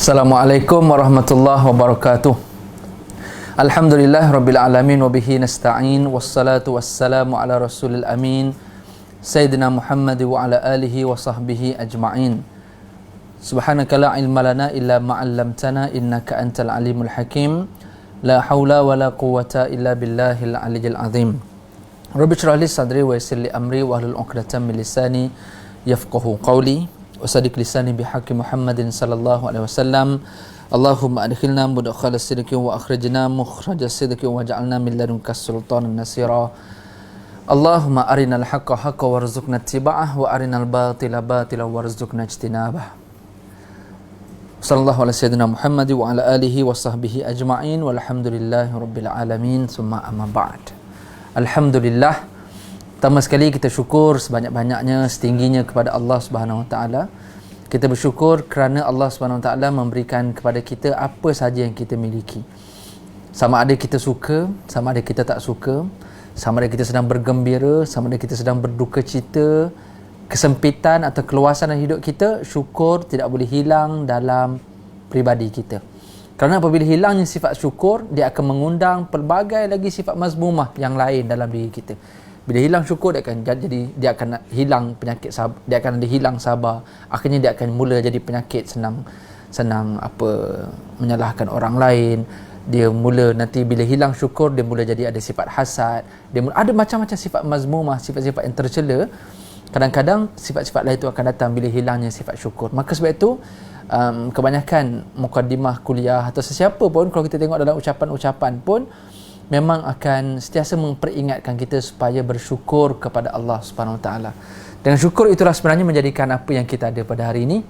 Assalamualaikum warahmatullahi wabarakatuh. Alhamdulillah rabbil alamin wa bihi nasta'in wassalatu wassalamu ala rasulil amin Sayyidina Muhammad wa ala alihi wa sahbihi ajma'in. Subhanaka la ilma lana illa ma 'allamtana innaka antal alimul hakim. La haula wa la quwwata illa billahil aliyyil azim. Rabbi shrah li sadri wa yassir li amri wa hlul 'uqdatam min lisani yafqahu qawli. Wasadik lisani bihaqqi Muhammadin sallallahu alaihi wasallam. Allahumma adkhilna mudkhala sidqin wa akhrijna mukhraja sidqin waj'alna min ladunka sultanan nasira. Allahumma arinal haqqa haqqan warzuqna ittiba'ah wa arinal batila batilan warzuqna ijtinabah. Sallallahu alaihi sayyidina Muhammad wa ala alihi wa sahbihi ajma'in walhamdulillahi rabbil alamin summa amma ba'd. Alhamdulillah, pertama sekali kita syukur sebanyak-banyaknya, setingginya kepada Allah Subhanahu Wa Taala. Kita bersyukur kerana Allah Subhanahu Wa Taala memberikan kepada kita apa sahaja yang kita miliki. Sama ada kita suka, sama ada kita tak suka, sama ada kita sedang bergembira, sama ada kita sedang berduka cita, kesempitan atau keluasan dalam hidup kita, syukur tidak boleh hilang dalam pribadi kita. Kerana apabila hilangnya sifat syukur, dia akan mengundang pelbagai lagi sifat mazmumah yang lain dalam diri kita. Bila hilang syukur, dia akan hilang penyakit sabar, dia akan ada hilang sabar. Akhirnya dia akan mula jadi penyakit senang menyalahkan orang lain. Dia mula nanti bila hilang syukur, dia mula jadi ada sifat hasad. Dia mula ada macam-macam sifat mazmumah, sifat-sifat yang tercela. Kadang-kadang sifat-sifat lain itu akan datang bila hilangnya sifat syukur. Maka sebab itu kebanyakan mukaddimah kuliah atau sesiapa pun, kalau kita tengok dalam ucapan-ucapan pun, memang akan sentiasa memperingatkan kita supaya bersyukur kepada Allah Subhanahu Wa Taala. Dengan syukur itulah sebenarnya menjadikan apa yang kita ada pada hari ini,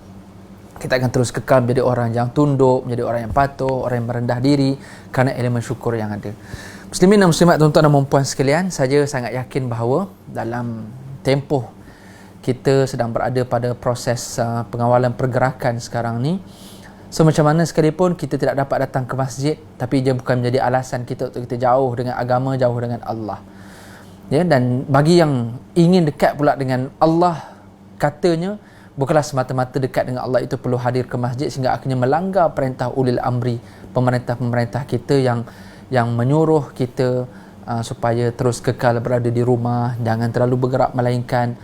kita akan terus kekal menjadi orang yang tunduk, menjadi orang yang patuh, orang yang merendah diri kerana elemen syukur yang ada. Muslimin dan muslimat, tuan-tuan dan puan sekalian, saya sangat yakin bahawa dalam tempoh kita sedang berada pada proses pengawalan pergerakan sekarang ni, so macam mana sekalipun kita tidak dapat datang ke masjid, tapi dia bukan menjadi alasan kita untuk kita jauh dengan agama, jauh dengan Allah. Ya, dan bagi yang ingin dekat pula dengan Allah, katanya bukanlah semata-mata dekat dengan Allah itu perlu hadir ke masjid sehingga akhirnya melanggar perintah ulil amri, pemerintah-pemerintah kita yang menyuruh kita supaya terus kekal berada di rumah, jangan terlalu bergerak melainkan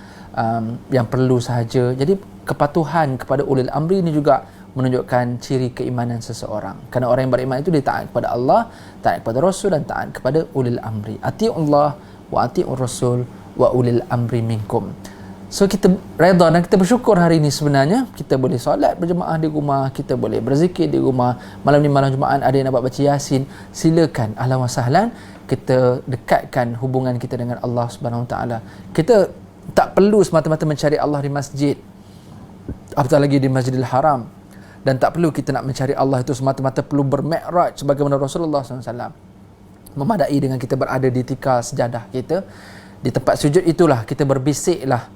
yang perlu sahaja. Jadi kepatuhan kepada ulil amri ini juga menunjukkan ciri keimanan seseorang. Kerana orang yang beriman itu dia taat kepada Allah, taat kepada Rasul dan taat kepada ulil amri. Ati'ullah wa ati'ur Rasul wa ulil amri minkum. So kita redha dan kita bersyukur hari ini sebenarnya kita boleh solat berjemaah di rumah, kita boleh berzikir di rumah. Malam ni malam Jumaat ada yang nak baca Yasin, silakan, ahlan wa sahlan. Kita dekatkan hubungan kita dengan Allah Subhanahu Wa Taala. Kita tak perlu semata-mata mencari Allah di masjid, apatah lagi di Masjidil Haram. Dan tak perlu kita nak mencari Allah itu semata-mata perlu bermi'raj sebagaimana Rasulullah SAW. Memadai dengan kita berada di tikar sejadah kita, di tempat sujud itulah kita berbisiklah,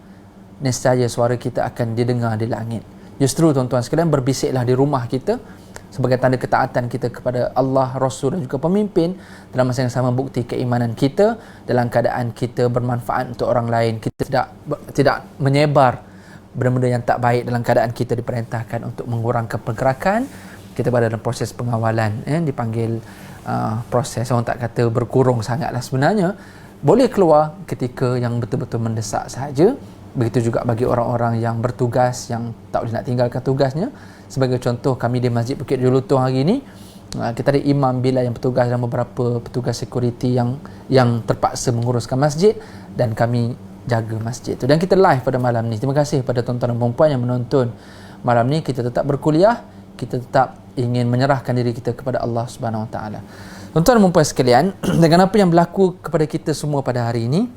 nescaya suara kita akan didengar di langit. Justru tuan-tuan sekalian, berbisiklah di rumah kita sebagai tanda ketaatan kita kepada Allah, Rasul dan juga pemimpin. Dalam masa yang sama bukti keimanan kita dalam keadaan kita bermanfaat untuk orang lain. Kita tidak menyebar benda-benda yang tak baik dalam keadaan kita diperintahkan untuk mengurangkan pergerakan. Kita berada dalam proses pengawalan, dipanggil proses, orang tak kata berkurung sangatlah sebenarnya, boleh keluar ketika yang betul-betul mendesak sahaja. Begitu juga bagi orang-orang yang bertugas, yang tak boleh nak tinggalkan tugasnya. Sebagai contoh, kami di Masjid Bukit Julutong hari ini, kita ada imam bila yang bertugas dan beberapa petugas security yang terpaksa menguruskan masjid, dan kami jaga masjid tu. Dan kita live pada malam ni. Terima kasih kepada tuan-tuan dan puan yang menonton malam ni. Kita tetap berkuliah, kita tetap ingin menyerahkan diri kita kepada Allah Subhanahu Wa Taala. Tuan-tuan dan puan sekalian, dengan apa yang berlaku kepada kita semua pada hari ini,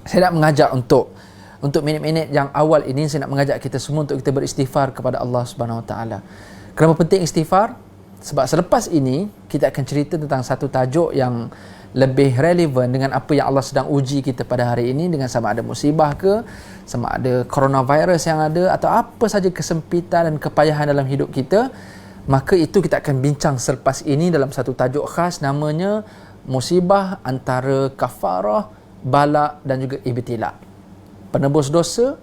saya nak mengajak untuk minit-minit yang awal ini, saya nak mengajak kita semua untuk kita beristighfar kepada Allah Subhanahu Wa Taala. Kenapa penting istighfar? Sebab selepas ini kita akan cerita tentang satu tajuk yang lebih relevan dengan apa yang Allah sedang uji kita pada hari ini, dengan sama ada musibah ke, sama ada coronavirus yang ada, atau apa saja kesempitan dan kepayahan dalam hidup kita. Maka itu kita akan bincang selepas ini dalam satu tajuk khas, namanya musibah antara kafarah, bala dan juga ibtila. Penebus dosa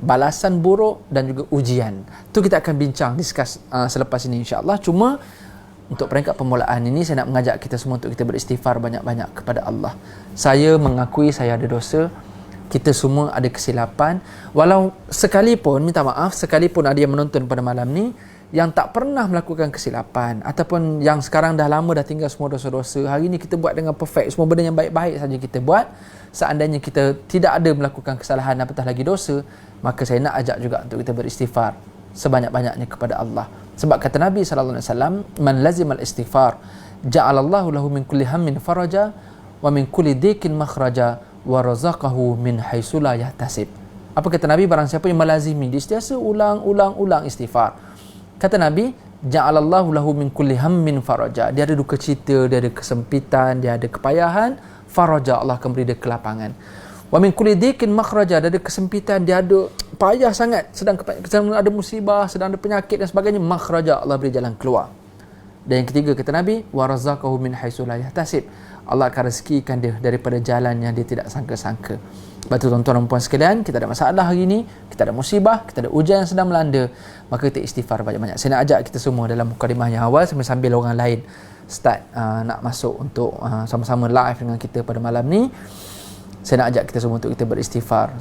balasan buruk dan juga ujian. Tu kita akan bincang, discuss selepas ini insya-Allah. Cuma untuk peringkat permulaan ini saya nak mengajak kita semua untuk kita beristighfar banyak-banyak kepada Allah. Saya mengakui saya ada dosa. Kita semua ada kesilapan. Walau sekalipun, minta maaf, sekalipun ada yang menonton pada malam ni yang tak pernah melakukan kesilapan ataupun yang sekarang dah lama dah tinggal semua dosa-dosa, hari ni kita buat dengan perfect, semua benda yang baik-baik saja kita buat. Seandainya kita tidak ada melakukan kesalahan apatah lagi dosa, maka saya nak ajak juga untuk kita beristighfar sebanyak-banyaknya kepada Allah. Sebab kata Nabi sallallahu alaihi wasallam, man lazimal istighfar ja'alallahu lahu min kulli hammin faraja wa min kulli dhiqin makhraja wa razaqahu min haitsu la yahtasib. Apa kata Nabi? Barang siapa yang melazimi, dia sentiasa ulang istighfar. Kata Nabi, ja'alallahu lahu min kulli hammin faraja. Dia ada duka cita, dia ada kesempitan, dia ada kepayahan, faraja, Allah akan beri dia kelapangan. Wa min kulli dhiqin makhraja, dia ada kesempitan, dia ada payah sangat, sedang ada musibah, sedang ada penyakit dan sebagainya, makhraja, Allah beri jalan keluar. Dan yang ketiga kata Nabi, wa razaqahu min haitsu la yahtasib. Allah akan rezekikan dia daripada jalan yang dia tidak sangka-sangka. Sebab tu tuan-tuan dan puan sekalian, kita ada masalah hari ini, kita ada musibah, kita ada ujian yang sedang melanda, maka kita istighfar banyak-banyak. Saya nak ajak kita semua dalam mukadimah yang awal sambil orang lain start nak masuk untuk sama-sama live dengan kita pada malam ni. Saya nak ajak kita semua untuk kita beristighfar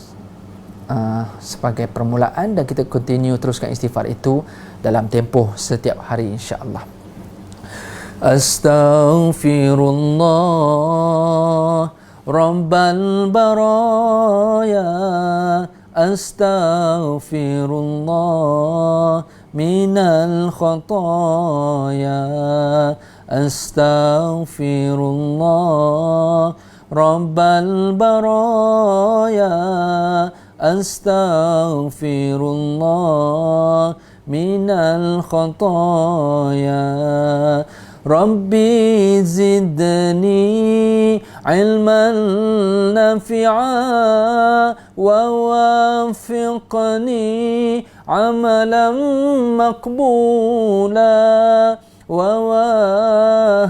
sebagai permulaan, dan kita continue teruskan istighfar itu dalam tempoh setiap hari insya-Allah. Astaghfirullah Rabbal baraya, astaghfirullah minal khataya, astaghfirullah Rabbal baraya, astaghfirullah minal khataya. Rabbi zidni ilman nafi'a wa wafiqni amalan maqbula wa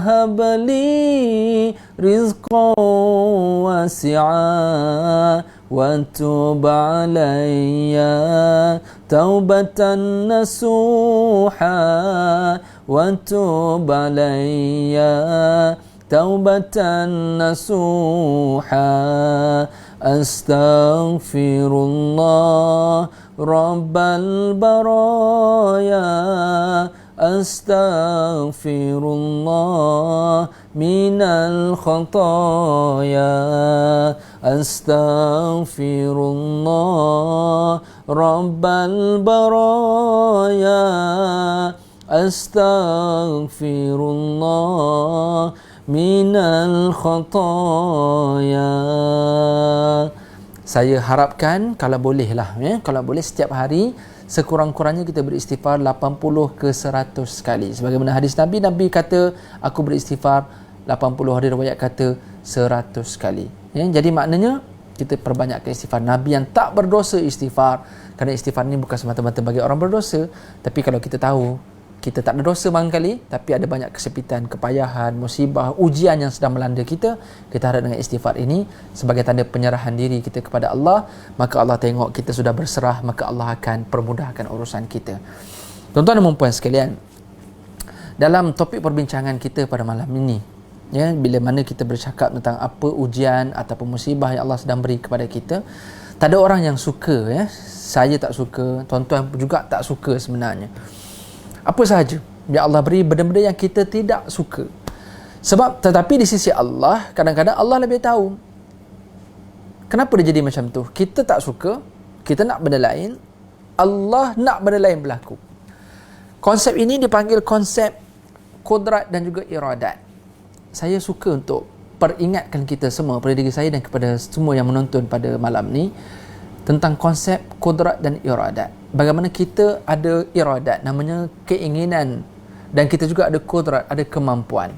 wahabli rizqan wasi'a wa tub alayya taubatan nasuha wa tub alayya taubatan nasuha. Astaghfirullah Rabbal baraya, astaghfirullah minal khataya, astaghfirullah Rabbal baraya, astaghfirullah minal khataya. Saya harapkan kalau bolehlah kalau boleh setiap hari sekurang-kurangnya kita beristighfar 80 ke 100 kali. Sebagaimana hadis Nabi kata aku beristighfar 80, hari riwayat kata 100 kali. Jadi maknanya kita perbanyakkan istighfar. Nabi yang tak berdosa istighfar, kerana istighfar ni bukan semata-mata bagi orang berdosa, tapi kalau kita tahu kita tak ada dosa barangkali, tapi ada banyak kesepitan, kepayahan, musibah, ujian yang sedang melanda kita, kita harap dengan istighfar ini sebagai tanda penyerahan diri kita kepada Allah, maka Allah tengok kita sudah berserah, maka Allah akan permudahkan urusan kita. Tuan-tuan dan puan sekalian, dalam topik perbincangan kita pada malam ini, bila mana kita bercakap tentang apa ujian ataupun musibah yang Allah sedang beri kepada kita, tak ada orang yang suka, saya tak suka, tuan-tuan juga tak suka sebenarnya. Apa sahaja yang Allah beri, benda-benda yang kita tidak suka. Tetapi di sisi Allah, kadang-kadang Allah lebih tahu kenapa dia jadi macam tu. Kita tak suka, kita nak benda lain, Allah nak benda lain berlaku. Konsep ini dipanggil konsep kudrat dan juga iradat. Saya suka untuk peringatkan kita semua, pada diri saya dan kepada semua yang menonton pada malam ni, tentang konsep kudrat dan iradat. Bagaimana kita ada iradat, namanya keinginan, dan kita juga ada kudrat, ada kemampuan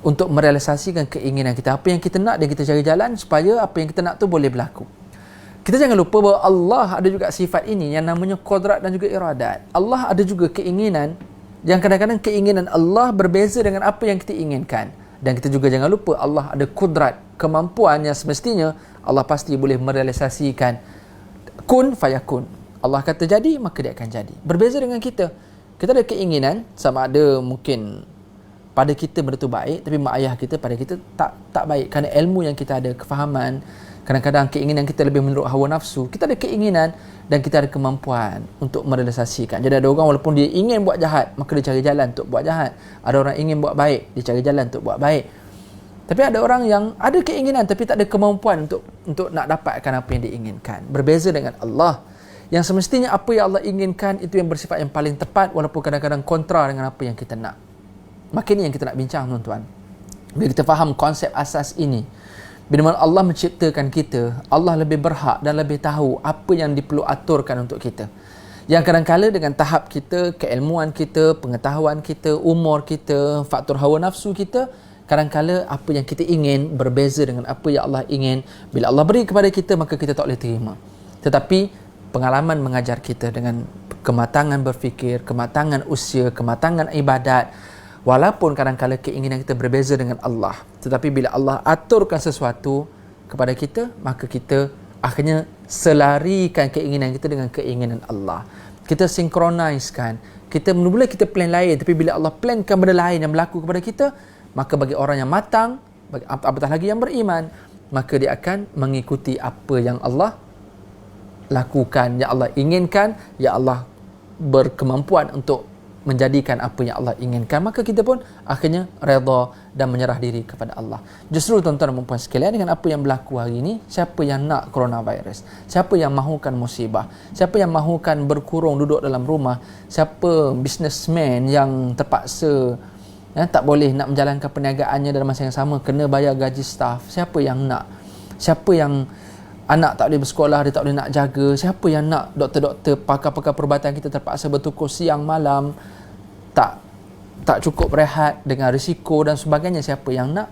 untuk merealisasikan keinginan kita. Apa yang kita nak dan kita cari jalan supaya apa yang kita nak tu boleh berlaku. Kita jangan lupa bahawa Allah ada juga sifat ini yang namanya kudrat dan juga iradat. Allah ada juga keinginan, yang kadang-kadang keinginan Allah berbeza dengan apa yang kita inginkan. Dan kita juga jangan lupa Allah ada kudrat, kemampuan yang semestinya Allah pasti boleh merealisasikan kun fayakun. Allah kata jadi, maka dia akan jadi. Berbeza dengan kita. Kita ada keinginan, sama ada mungkin pada kita benda tu baik, tapi mak ayah kita pada kita tak baik. Kerana ilmu yang kita ada, kefahaman, kadang-kadang keinginan kita lebih menurut hawa nafsu. Kita ada keinginan dan kita ada kemampuan untuk merealisasikan. Jadi ada orang walaupun dia ingin buat jahat, maka dia cari jalan untuk buat jahat. Ada orang ingin buat baik, dia cari jalan untuk buat baik. Tapi ada orang yang ada keinginan tapi tak ada kemampuan untuk nak dapatkan apa yang dia inginkan. Berbeza dengan Allah, yang semestinya apa yang Allah inginkan itu yang bersifat yang paling tepat, walaupun kadang-kadang kontra dengan apa yang kita nak. Maka ini yang kita nak bincang, tuan-tuan. Bila kita faham konsep asas ini, bila mana Allah menciptakan kita, Allah lebih berhak dan lebih tahu apa yang diperlu aturkan untuk kita. Yang kadang-kala dengan tahap kita, keilmuan kita, pengetahuan kita, umur kita, faktor hawa nafsu kita, kadang-kala apa yang kita ingin berbeza dengan apa yang Allah ingin. Bila Allah beri kepada kita, maka kita tak boleh terima. Tetapi pengalaman mengajar kita dengan kematangan berfikir, kematangan usia, kematangan ibadat, walaupun kadang-kala keinginan kita berbeza dengan Allah, tetapi bila Allah aturkan sesuatu kepada kita, maka kita akhirnya selarikan keinginan kita dengan keinginan Allah. Kita sinkronisekan. Kita mula-mula kita plan lain, tapi bila Allah plankan benda lain yang berlaku kepada kita, maka bagi orang yang matang, apatah lagi yang beriman, maka dia akan mengikuti apa yang Allah lakukan, yang Allah inginkan, yang Allah berkemampuan untuk menjadikan apa yang Allah inginkan. Maka kita pun akhirnya redha dan menyerah diri kepada Allah. Justru tuan-tuan dan puan sekalian, dengan apa yang berlaku hari ini, siapa yang nak coronavirus? Siapa yang mahukan musibah? Siapa yang mahukan berkurung duduk dalam rumah? Siapa businessman yang terpaksa tak boleh nak menjalankan perniagaannya dalam masa yang sama, kena bayar gaji staff? Siapa yang nak? Siapa yang anak tak boleh bersekolah, dia tak boleh nak jaga? Siapa yang nak doktor-doktor, pakar-pakar perubatan kita terpaksa bertukus siang malam, tak cukup rehat dengan risiko dan sebagainya? Siapa yang nak?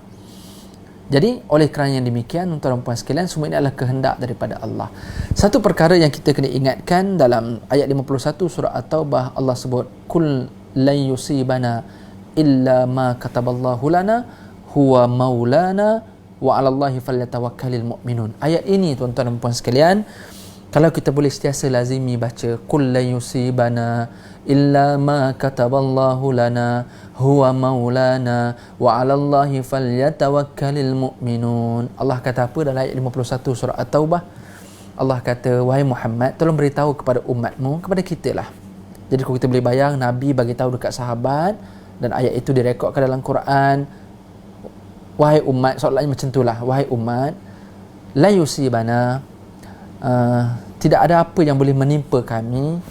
Jadi oleh kerana yang demikian, tuan-tuan dan puan sekalian, semua ini adalah kehendak daripada Allah. Satu perkara yang kita kena ingatkan, dalam ayat 51 surah At-Taubah, Allah sebut kul lan yusibana illa ma kataballahu lana huwa maulana wa 'alallahi falyatawakkalul mu'minun. Ayat ini tuan-tuan dan puan sekalian, kalau kita boleh sentiasa lazimi baca kul lan yusibana illa ma kataballahu lana huwa maulana wa 'alallahi falyatawakkalul mu'minun. Allah kata apa dalam ayat 51 surah At-Taubah? Allah kata, wahai Muhammad, tolong beritahu kepada umatmu, kepada kita lah. Jadi kalau kita boleh bayang, Nabi bagi tahu dekat sahabat, dan ayat itu direkodkan dalam Quran. Wahai umat, soalannya macam itulah, wahai umat, la yusibana, tidak ada apa yang boleh menimpa kami,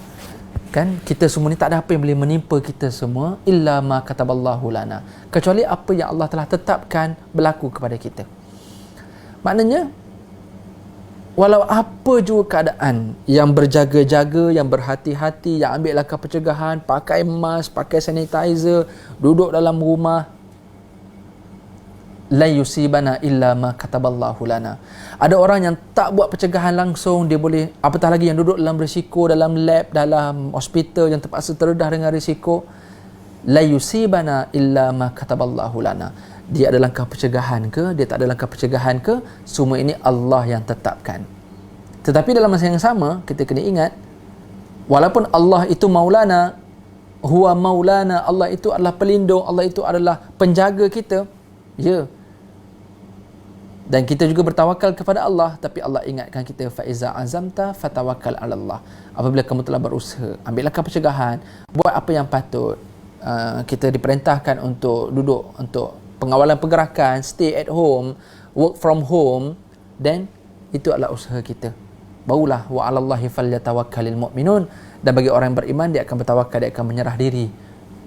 kan, kita semua ni tak ada apa yang boleh menimpa kita semua, illa ma kataballahu lana, kecuali apa yang Allah telah tetapkan berlaku kepada kita. Maknanya walau apa juga keadaan, yang berjaga-jaga, yang berhati-hati, yang ambil langkah pencegahan, pakai mask, pakai sanitizer, duduk dalam rumah, la yusibana illa ma kataballahu lana. Ada orang yang tak buat pencegahan langsung, dia boleh, apatah lagi yang duduk dalam risiko, dalam lab, dalam hospital, yang terpaksa terdedah dengan risiko. La yusibana illa ma kataballahu lana. Dia ada langkah pencegahan ke, dia tak ada langkah pencegahan ke, semua ini Allah yang tetapkan. Tetapi dalam masa yang sama, kita kena ingat, walaupun Allah itu maulana, huwa maulana, Allah itu adalah pelindung, Allah itu adalah penjaga kita, ya, dan kita juga bertawakal kepada Allah, tapi Allah ingatkan kita, faiza azamta fatawakkal 'ala Allah. Apabila kamu telah berusaha, ambil langkah pencegahan, buat apa yang patut. Kita diperintahkan untuk duduk untuk pengawalan pergerakan, stay at home, work from home, dan itu adalah usaha kita. Barulah wa 'alallahi falyatawakkalul mu'minun, dan bagi orang yang beriman, dia akan bertawakal, dia akan menyerah diri,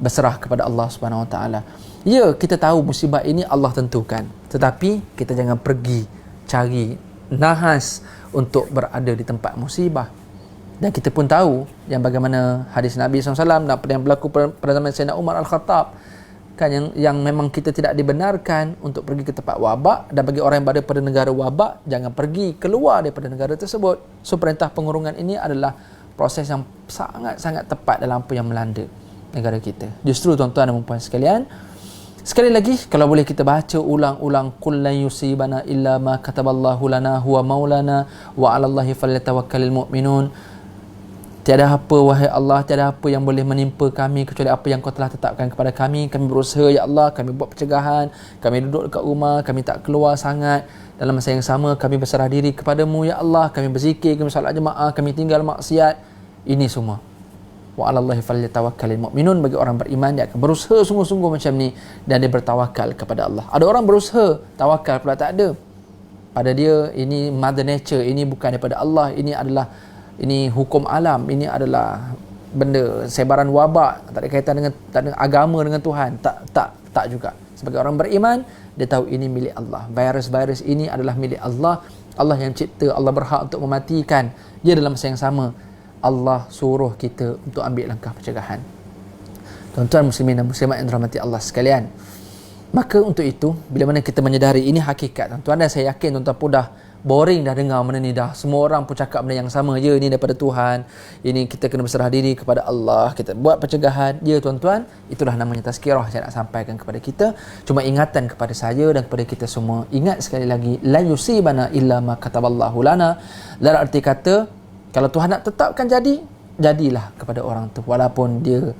berserah kepada Allah Subhanahu Wa Taala. Ya, kita tahu musibah ini Allah tentukan, tetapi kita jangan pergi cari nahas untuk berada di tempat musibah. Dan kita pun tahu yang bagaimana hadis Nabi SAW dan apa yang berlaku pada zaman Sayyidina Umar Al-Khattab, kan, yang memang kita tidak dibenarkan untuk pergi ke tempat wabak, dan bagi orang yang berada pada negara wabak, jangan pergi keluar daripada negara tersebut. So perintah pengurungan ini adalah proses yang sangat-sangat tepat dalam apa yang melanda negara kita. Justru tuan-tuan dan puan sekalian, sekali lagi, kalau boleh kita baca ulang-ulang, qul lan yusibana illa ma kataballahu lana huwa maulana wa 'alallahi falyatawakkalul mu'minun. Tiada apa wahai Allah, tiada apa yang boleh menimpa kami kecuali apa yang kau telah tetapkan kepada kami. Kami berusaha ya Allah, kami buat pencegahan, kami duduk dekat rumah, kami tak keluar sangat. Dalam masa yang sama kami berserah diri kepadamu ya Allah, kami berzikir, kami solat jemaah, kami tinggal maksiat. Ini semua wa 'alallahi falyatawakkalul mu'minun, bagi orang beriman dia akan berusaha sungguh-sungguh macam ni dan dia bertawakal kepada Allah. Ada orang berusaha tawakal pula tak ada. Pada dia ini mother nature, ini bukan daripada Allah, ini hukum alam, ini adalah benda sebaran wabak, tak ada kaitan dengan, tak ada agama dengan Tuhan, tak juga. Sebagai orang beriman, dia tahu ini milik Allah. Virus ini adalah milik Allah. Allah yang cipta, Allah berhak untuk mematikan. Dia dalam masa yang sama Allah suruh kita untuk ambil langkah pencegahan. Tuan-tuan muslimin dan muslimat yang dirahmati Allah sekalian, maka untuk itu bila mana kita menyedari ini hakikat, tuan-tuan, dan saya yakin tuan-tuan pun dah boring dah dengar benda ni dah. Semua orang pun cakap benda yang sama je, ini daripada Tuhan, ini kita kena berserah diri kepada Allah, kita buat pencegahan. Ya tuan-tuan, itulah namanya tazkirah saya nak sampaikan kepada kita. Cuma ingatan kepada saya dan kepada kita semua, ingat sekali lagi, la yusibana illa ma kataballahu lana. Dalam arti kata, kalau Tuhan nak tetapkan jadi, jadilah kepada orang tu walaupun dia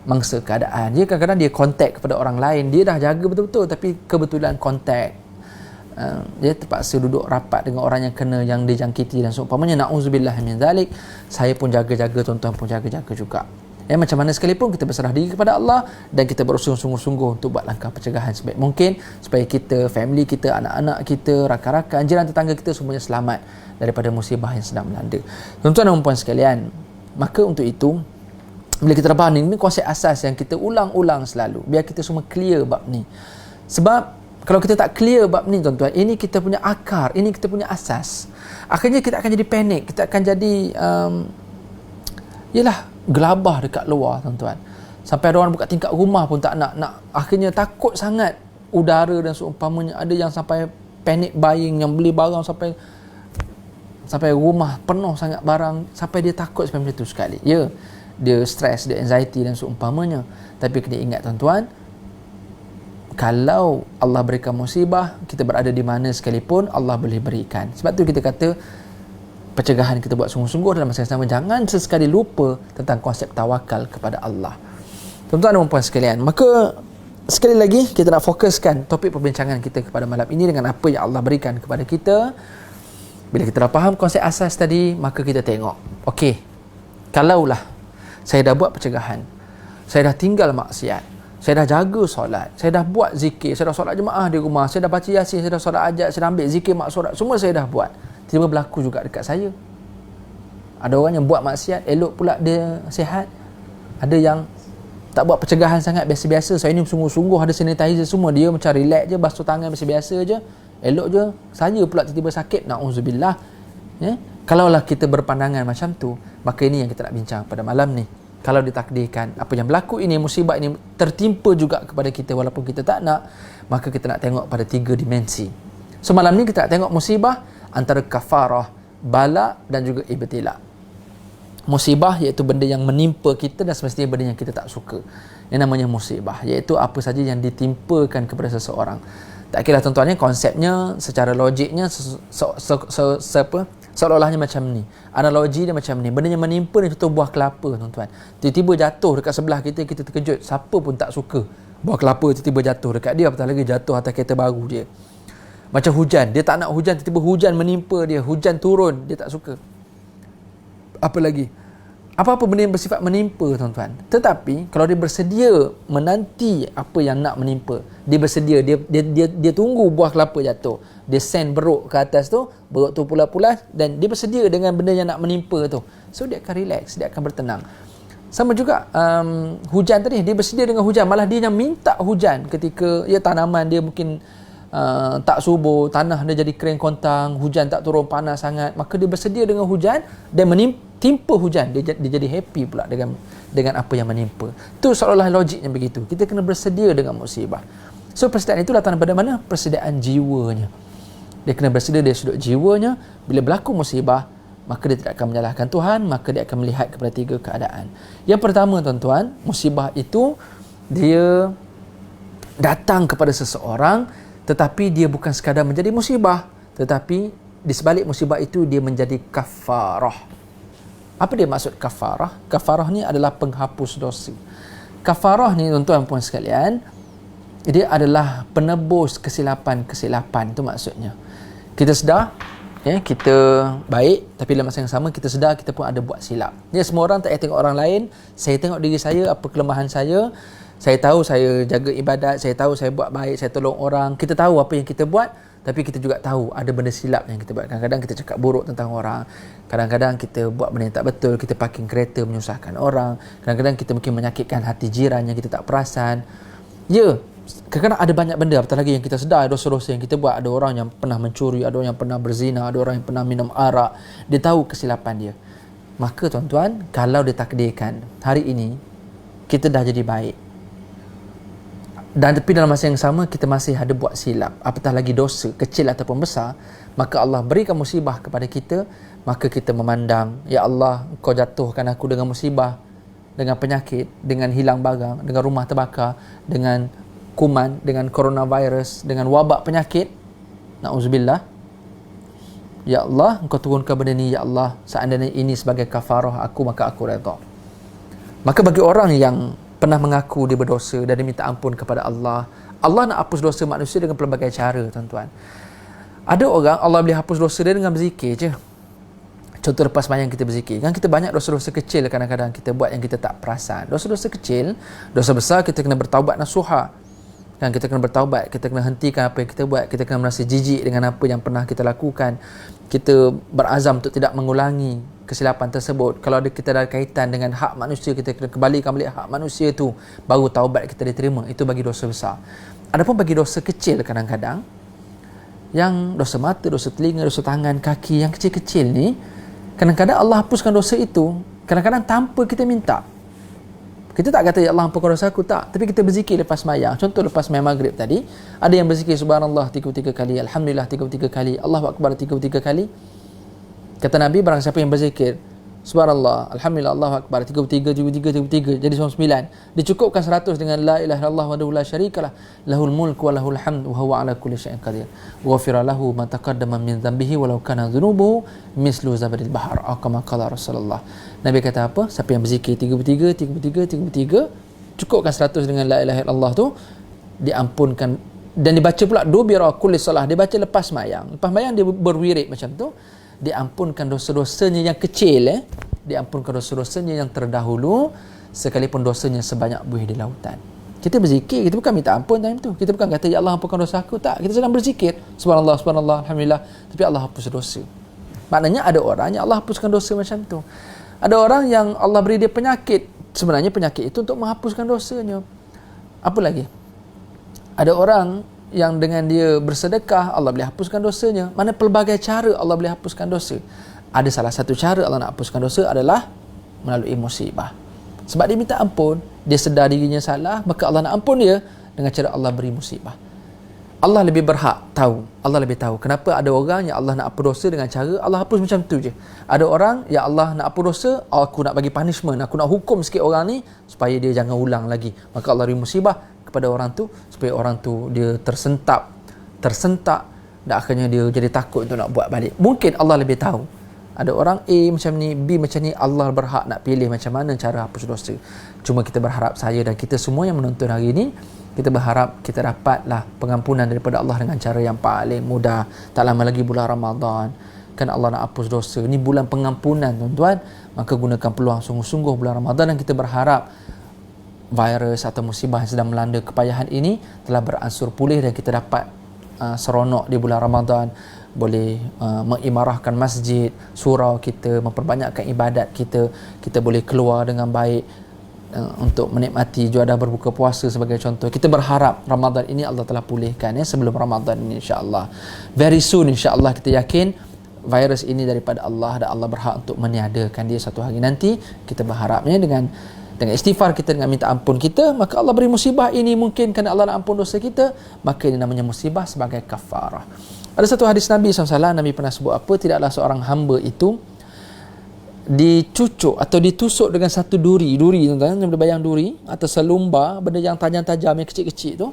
mangsa keadaan. Dia kadang-kadang dia kontak kepada orang lain, dia dah jaga betul-betul tapi kebetulan kontak, dia terpaksa duduk rapat dengan orang yang kena, yang dijangkiti dan seumpamanya. Na'udzubillah min zalik. Saya pun jaga-jaga, tuan-tuan pun jaga-jaga juga. Macam mana sekalipun kita berserah diri kepada Allah dan kita berusaha sungguh-sungguh untuk buat langkah pencegahan sebaik mungkin supaya kita, family kita, anak-anak kita, rakan-rakan, jiran tetangga kita semuanya selamat daripada musibah yang sedang melanda. Tuan-tuan dan puan sekalian, maka untuk itu bila kita faham ni konsep asas yang kita ulang-ulang selalu, biar kita semua clear bab ni. Sebab kalau kita tak clear bab ni tuan-tuan, ini kita punya akar, ini kita punya asas, akhirnya kita akan jadi panik, kita akan jadi gelabah dekat luar tuan-tuan. Sampai ada orang buka tingkap rumah pun tak nak, akhirnya takut sangat udara dan seumpamanya. Ada yang sampai panic buying, yang beli barang sampai rumah penuh sangat barang, sampai dia takut sampai macam tu sekali. Ya, dia stres, dia anxiety dan seumpamanya. Tapi kena ingat tuan-tuan, kalau Allah berikan musibah, kita berada di mana sekalipun Allah boleh berikan. Sebab tu kita kata pencegahan kita buat sungguh-sungguh, dalam masa yang sama jangan sesekali lupa tentang konsep tawakal kepada Allah. Tuan-tuan dan puan sekalian, maka sekali lagi kita nak fokuskan topik perbincangan kita kepada malam ini dengan apa yang Allah berikan kepada kita. Bila kita dah faham konsep asas tadi, maka kita tengok, okey, kalaulah saya dah buat pencegahan, saya dah tinggal maksiat, saya dah jaga solat, saya dah buat zikir, saya dah solat jemaah di rumah, saya dah baca yasin, saya dah solat hajat, saya dah ambil zikir maksurat, semua saya dah buat. Tiba berlaku juga dekat saya. Ada orang yang buat maksiat, elok pula dia sihat. Ada yang tak buat pencegahan sangat, biasa-biasa. Saya ni sungguh-sungguh ada sanitizer semua, dia macam relax je, basuh tangan biasa-biasa je, elok je. Saya pula tiba-tiba sakit, na'udzubillah. Kalaulah kita berpandangan macam tu, maka ini yang kita nak bincang pada malam ni. Kalau ditakdirkan apa yang berlaku ini, musibah ini tertimpa juga kepada kita walaupun kita tak nak, maka kita nak tengok pada 3 dimensi. So malam ni kita nak tengok musibah antara kafarah, bala dan juga ibtila. Musibah iaitu benda yang menimpa kita dan semestinya benda yang kita tak suka, yang namanya musibah, iaitu apa saja yang ditimpakan kepada seseorang. Tak kira tuan-tuan, konsepnya secara logiknya seolah-olahnya macam ni. Analogi dia macam ni. Benda yang menimpa ni contoh buah kelapa tuan-tuan. Tiba-tiba jatuh dekat sebelah kita, kita terkejut. Siapa pun tak suka buah kelapa tiba-tiba jatuh dekat dia, apatah lagi jatuh atas kereta baru dia. Macam hujan, dia tak nak hujan, tiba-tiba hujan menimpa dia, hujan turun, dia tak suka. Apa lagi? Apa-apa benda yang bersifat menimpa tuan-tuan. Tetapi kalau dia bersedia menanti apa yang nak menimpa, dia bersedia, dia tunggu buah kelapa jatuh, dia send beruk ke atas tu, beruk tu pulas-pulas, dan dia bersedia dengan benda yang nak menimpa tu. So dia akan relax, dia akan bertenang. Sama juga hujan tadi, dia bersedia dengan hujan, malah dia yang minta hujan ketika tanaman dia mungkin tak subur, tanah dia jadi kering kontang, hujan tak turun, panas sangat, maka dia bersedia dengan hujan dan timpa hujan, dia jadi happy pula dengan apa yang menimpa. Itu seolah-olah logiknya begitu. Kita kena bersedia dengan musibah. So persediaan itu datang daripada mana? Persediaan jiwanya. Dia kena bersedia dari sudut jiwanya. Bila berlaku musibah, maka dia tidak akan menyalahkan Tuhan, maka dia akan melihat kepada 3 keadaan. Yang pertama tuan-tuan, musibah itu dia datang kepada seseorang, tetapi dia bukan sekadar menjadi musibah, tetapi di sebalik musibah itu dia menjadi kafarah. Apa dia maksud kafarah? Kafarah ni adalah penghapus dosa. Kafarah ni tuan-tuan puan sekalian, dia adalah penebus kesilapan-kesilapan, itu maksudnya. Kita sedar, kita baik, tapi dalam masa yang sama kita sedar kita pun ada buat silap. Semua orang tak payah tengok orang lain, saya tengok diri saya, apa kelemahan saya. Saya tahu saya jaga ibadat, saya tahu saya buat baik, saya tolong orang. Kita tahu apa yang kita buat, tapi kita juga tahu ada benda silap yang kita buat. Kadang-kadang kita cakap buruk tentang orang, kadang-kadang kita buat benda yang tak betul, kita parking kereta menyusahkan orang, kadang-kadang kita mungkin menyakitkan hati jiran yang kita tak perasan. Kadang-kadang ada banyak benda, apatah lagi yang kita sedar dosa-dosa yang kita buat. Ada orang yang pernah mencuri, ada orang yang pernah berzina, ada orang yang pernah minum arak. Dia tahu kesilapan dia. Maka tuan-tuan, kalau ditakdirkan hari ini kita dah jadi baik, dan tapi dalam masa yang sama kita masih ada buat silap, apatah lagi dosa kecil ataupun besar, maka Allah berikan musibah kepada kita, maka kita memandang, ya Allah, Kau jatuhkan aku dengan musibah, dengan penyakit, dengan hilang barang, dengan rumah terbakar, dengan kuman, dengan coronavirus, dengan wabak penyakit, na'udzubillah. Ya Allah, Engkau turunkan benda ni, ya Allah, seandainya ini sebagai kafarah aku, maka aku redha. Maka bagi orang yang pernah mengaku dia berdosa dan dia minta ampun kepada Allah, Allah nak hapus dosa manusia dengan pelbagai cara, tuan-tuan. Ada orang Allah boleh hapus dosa dia dengan berzikir je. Contoh lepas sembahyang kita berzikir. Kan kita banyak dosa-dosa kecil kadang-kadang kita buat yang kita tak perasan. Dosa-dosa kecil, dosa besar kita kena bertaubat nasuha. Kan kita kena bertaubat, kita kena hentikan apa yang kita buat, kita kena merasa jijik dengan apa yang pernah kita lakukan. Kita berazam untuk tidak mengulangi kesilapan tersebut. Kalau ada kita ada kaitan dengan hak manusia, kita kena kembalikan balik hak manusia tu, baru taubat kita diterima. Itu bagi dosa besar. Adapun bagi dosa kecil kadang-kadang, yang dosa mata, dosa telinga, dosa tangan, kaki, yang kecil-kecil ni, kadang-kadang Allah hapuskan dosa itu, kadang-kadang tanpa kita minta. Kita tak kata, ya Allah ampunkan dosa aku, tak. Tapi kita berzikir lepas sembahyang. Contoh lepas sembahyang maghrib tadi, ada yang berzikir subhanallah 33 kali, alhamdulillah 33 kali, Allahu akbar 33 kali. Kata Nabi, barang siapa yang berzikir subhanallah, alhamdulillah, Allahu akbar 33, 33, 33, jadi 99. Dicukupkan 100 dengan la ilaha illallah wahdahu la syarikalah, lahul mulku wa lahul hamd wa huwa ala kulli syai'in qadir. Ghufira lahu ma taqaddama min dhanbihi walau kana dhunubuhu mislu zabadil bahar. Kama qala Rasulullah. Nabi kata apa? Siapa yang berzikir 33, 33, 33, cukupkan 100 dengan la ilaha illallah tu, diampunkan. Dan dibaca pula dubira kulli salah, dibaca lepas sembahyang. Lepas sembahyang dia berwirid macam tu, diampunkan dosa-dosanya yang kecil, diampunkan dosa-dosanya yang terdahulu, sekalipun dosanya sebanyak buih di lautan. Kita berzikir, kita bukan minta ampun time tu. Kita bukan kata, ya Allah ampunkan dosa aku, tak. Kita sedang berzikir, subhanallah, subhanallah, alhamdulillah, tapi Allah hapus dosa. Maknanya ada orang yang Allah hapuskan dosa macam tu. Ada orang yang Allah beri dia penyakit, sebenarnya penyakit itu untuk menghapuskan dosanya. Apa lagi? Ada orang yang dengan dia bersedekah, Allah boleh hapuskan dosanya. Mana pelbagai cara Allah boleh hapuskan dosa. Ada salah satu cara Allah nak hapuskan dosa adalah melalui musibah. Sebab dia minta ampun, dia sedar dirinya salah, maka Allah nak ampun dia dengan cara Allah beri musibah. Allah lebih berhak tahu. Allah lebih tahu kenapa ada orang yang Allah nak hapus dosa dengan cara Allah hapus macam tu je. Ada orang yang Allah nak hapus dosa, aku nak bagi punishment, aku nak hukum sikit orang ni supaya dia jangan ulang lagi. Maka Allah beri musibah kepada orang tu supaya orang tu dia tersentak dan akhirnya dia jadi takut untuk nak buat balik. Mungkin Allah lebih tahu. Ada orang A macam ni, B macam ni, Allah berhak nak pilih macam mana cara hapus dosa. Cuma kita berharap, saya dan kita semua yang menonton hari ini, kita berharap kita dapatlah pengampunan daripada Allah dengan cara yang paling mudah. Tak lama lagi bulan Ramadan, kan Allah nak hapus dosa. Ini bulan pengampunan, tuan-tuan. Maka gunakan peluang sungguh-sungguh bulan Ramadan, dan kita berharap virus atau musibah yang sedang melanda kepayahan ini telah beransur pulih dan kita dapat seronok di bulan Ramadan. Boleh mengimarahkan masjid, surau kita, memperbanyakkan ibadat kita. Kita boleh keluar dengan baik untuk menikmati juadah berbuka puasa sebagai contoh. Kita berharap Ramadan ini Allah telah pulihkan sebelum Ramadan ini, insya-Allah. Very soon, insya-Allah, kita yakin virus ini daripada Allah dan Allah berhak untuk meniadakan dia satu hari nanti. Kita berharapnya dengan istighfar kita, dengan minta ampun kita, maka Allah beri musibah ini mungkin kerana Allah nak ampun dosa kita, maka ini namanya musibah sebagai kafarah. Ada satu hadis Nabi SAW, Nabi pernah sebut apa? Tidaklah seorang hamba itu dicucuk atau ditusuk dengan satu duri, tuan-tuan, boleh bayang duri atau selumbar, benda yang tajam-tajam yang kecil-kecil tu.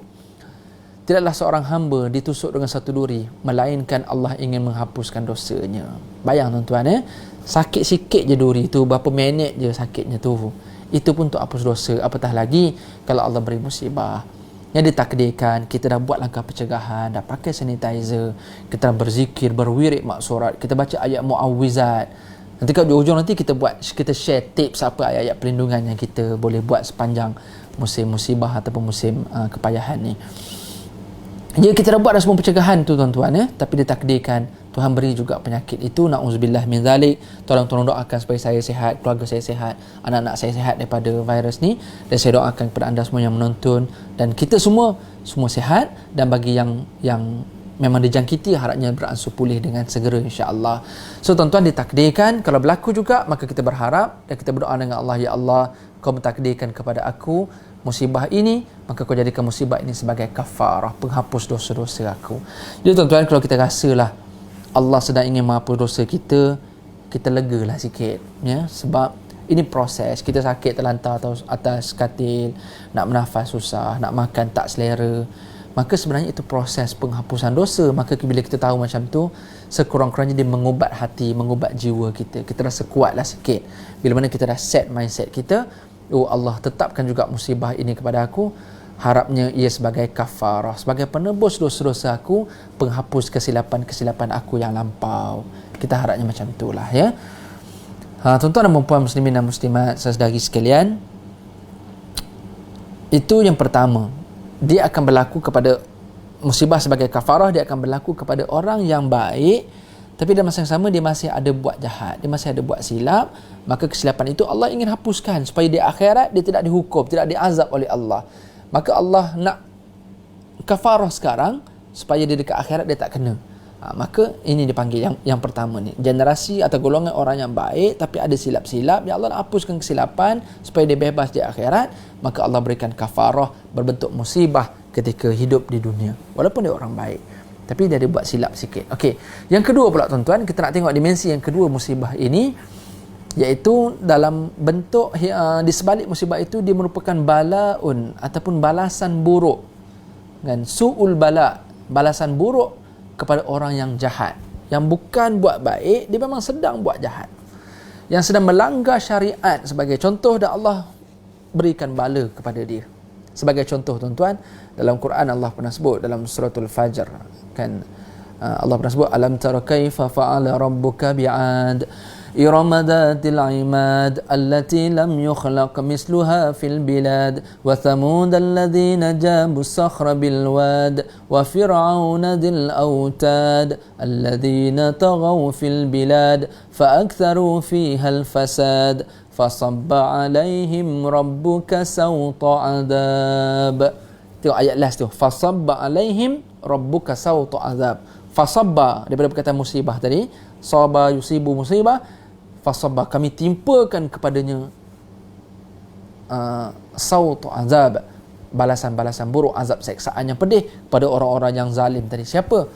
Tidaklah seorang hamba ditusuk dengan satu duri melainkan Allah ingin menghapuskan dosanya. Bayang, tuan-tuan, Sakit sikit je duri tu, berapa minit je sakitnya tu, itu pun untuk hapus dosa. Apatah lagi kalau Allah beri musibah. Yang ditakdirkan, kita dah buat langkah pencegahan, dah pakai sanitizer, kita dah berzikir, berwirid maksurat, kita baca ayat muawwizat. Nanti kat ujung nanti kita share tips apa ayat-ayat perlindungan yang kita boleh buat sepanjang musim musibah ataupun musim kepayahan ni. Jadi kita dah buat dah semua pencegahan tu tuan-tuan ya, tapi ditakdirkan Tuhan beri juga penyakit itu, na'udzubillah min zalik. Tolong doakan supaya saya sihat, keluarga saya sihat, anak-anak saya sihat daripada virus ni, dan saya doakan kepada anda semua yang menonton dan kita semua sihat, dan bagi yang memang dijangkiti harapnya beransur pulih dengan segera insya-Allah. So tuan-tuan, ditakdirkan kalau berlaku juga, maka kita berharap dan kita berdoa dengan Allah, ya Allah, kau mentakdirkan kepada aku musibah ini, maka kau jadikan musibah ini sebagai kafarah, penghapus dosa-dosa aku. Jadi tuan-tuan, kalau kita rasalah Allah sedang ingin menghapus dosa kita, kita legalah sikit ya, sebab ini proses. Kita sakit terlantar atas katil, nak bernafas susah, nak makan tak selera, maka sebenarnya itu proses penghapusan dosa. Maka bila kita tahu macam tu, sekurang-kurangnya dia mengubat hati, mengubat jiwa kita. Kita rasa kuatlah sikit bila mana kita dah set mindset kita, oh Allah tetapkan juga musibah ini kepada aku, harapnya ia sebagai kafarah, sebagai penebus dosa-dosa aku, penghapus kesilapan-kesilapan aku yang lampau. Kita harapnya macam itulah ya. Tuan-tuan dan puan muslimin dan muslimat saudari sekalian, itu yang pertama. Dia akan berlaku kepada musibah sebagai kafarah, dia akan berlaku kepada orang yang baik, tapi dalam masa yang sama dia masih ada buat jahat, dia masih ada buat silap. Maka kesilapan itu Allah ingin hapuskan supaya di akhirat dia tidak dihukum, tidak diazab oleh Allah. Maka Allah nak kafarah sekarang supaya dia dekat akhirat dia tak kena. Maka ini dipanggil yang pertama ni, generasi atau golongan orang yang baik tapi ada silap-silap, ya Allah nak hapuskan kesilapan supaya dia bebas di akhirat. Maka Allah berikan kafarah berbentuk musibah ketika hidup di dunia, walaupun dia orang baik tapi dia ada buat silap sikit. Okey, yang kedua pula tuan-tuan, kita nak tengok dimensi yang kedua musibah ini, iaitu dalam bentuk di sebalik musibah itu dia merupakan balaun ataupun balasan buruk, kan, su'ul bala, balasan buruk kepada orang yang jahat, yang bukan buat baik, dia memang sedang buat jahat, yang sedang melanggar syariat sebagai contoh, dan Allah berikan bala kepada dia. Sebagai contoh tuan-tuan, dalam Quran Allah pernah sebut dalam suratul Fajr, kan, Allah pernah sebut, alam tara kaifa fa'ala rabbuka bi'ad إرم ذات العماد التي لم يخلق مثلها في البلاد وثمود الذين جابوا الصخر بالواد وفرعون ذي الأوتاد الذين طغوا في البلاد فأكثروا فيها الفساد فصب عليهم ربك سوط عذاب. Tengok ayat last tu, fasabba alaihim rabbuka sawta azab. Fasabba daripada perkataan musibah tadi, saba yusibu musibah, fasabba kami timpakan kepadanya sawta azab, balasan-balasan buruk, azab seksaan yang pedih pada orang-orang yang zalim tadi. Siapa?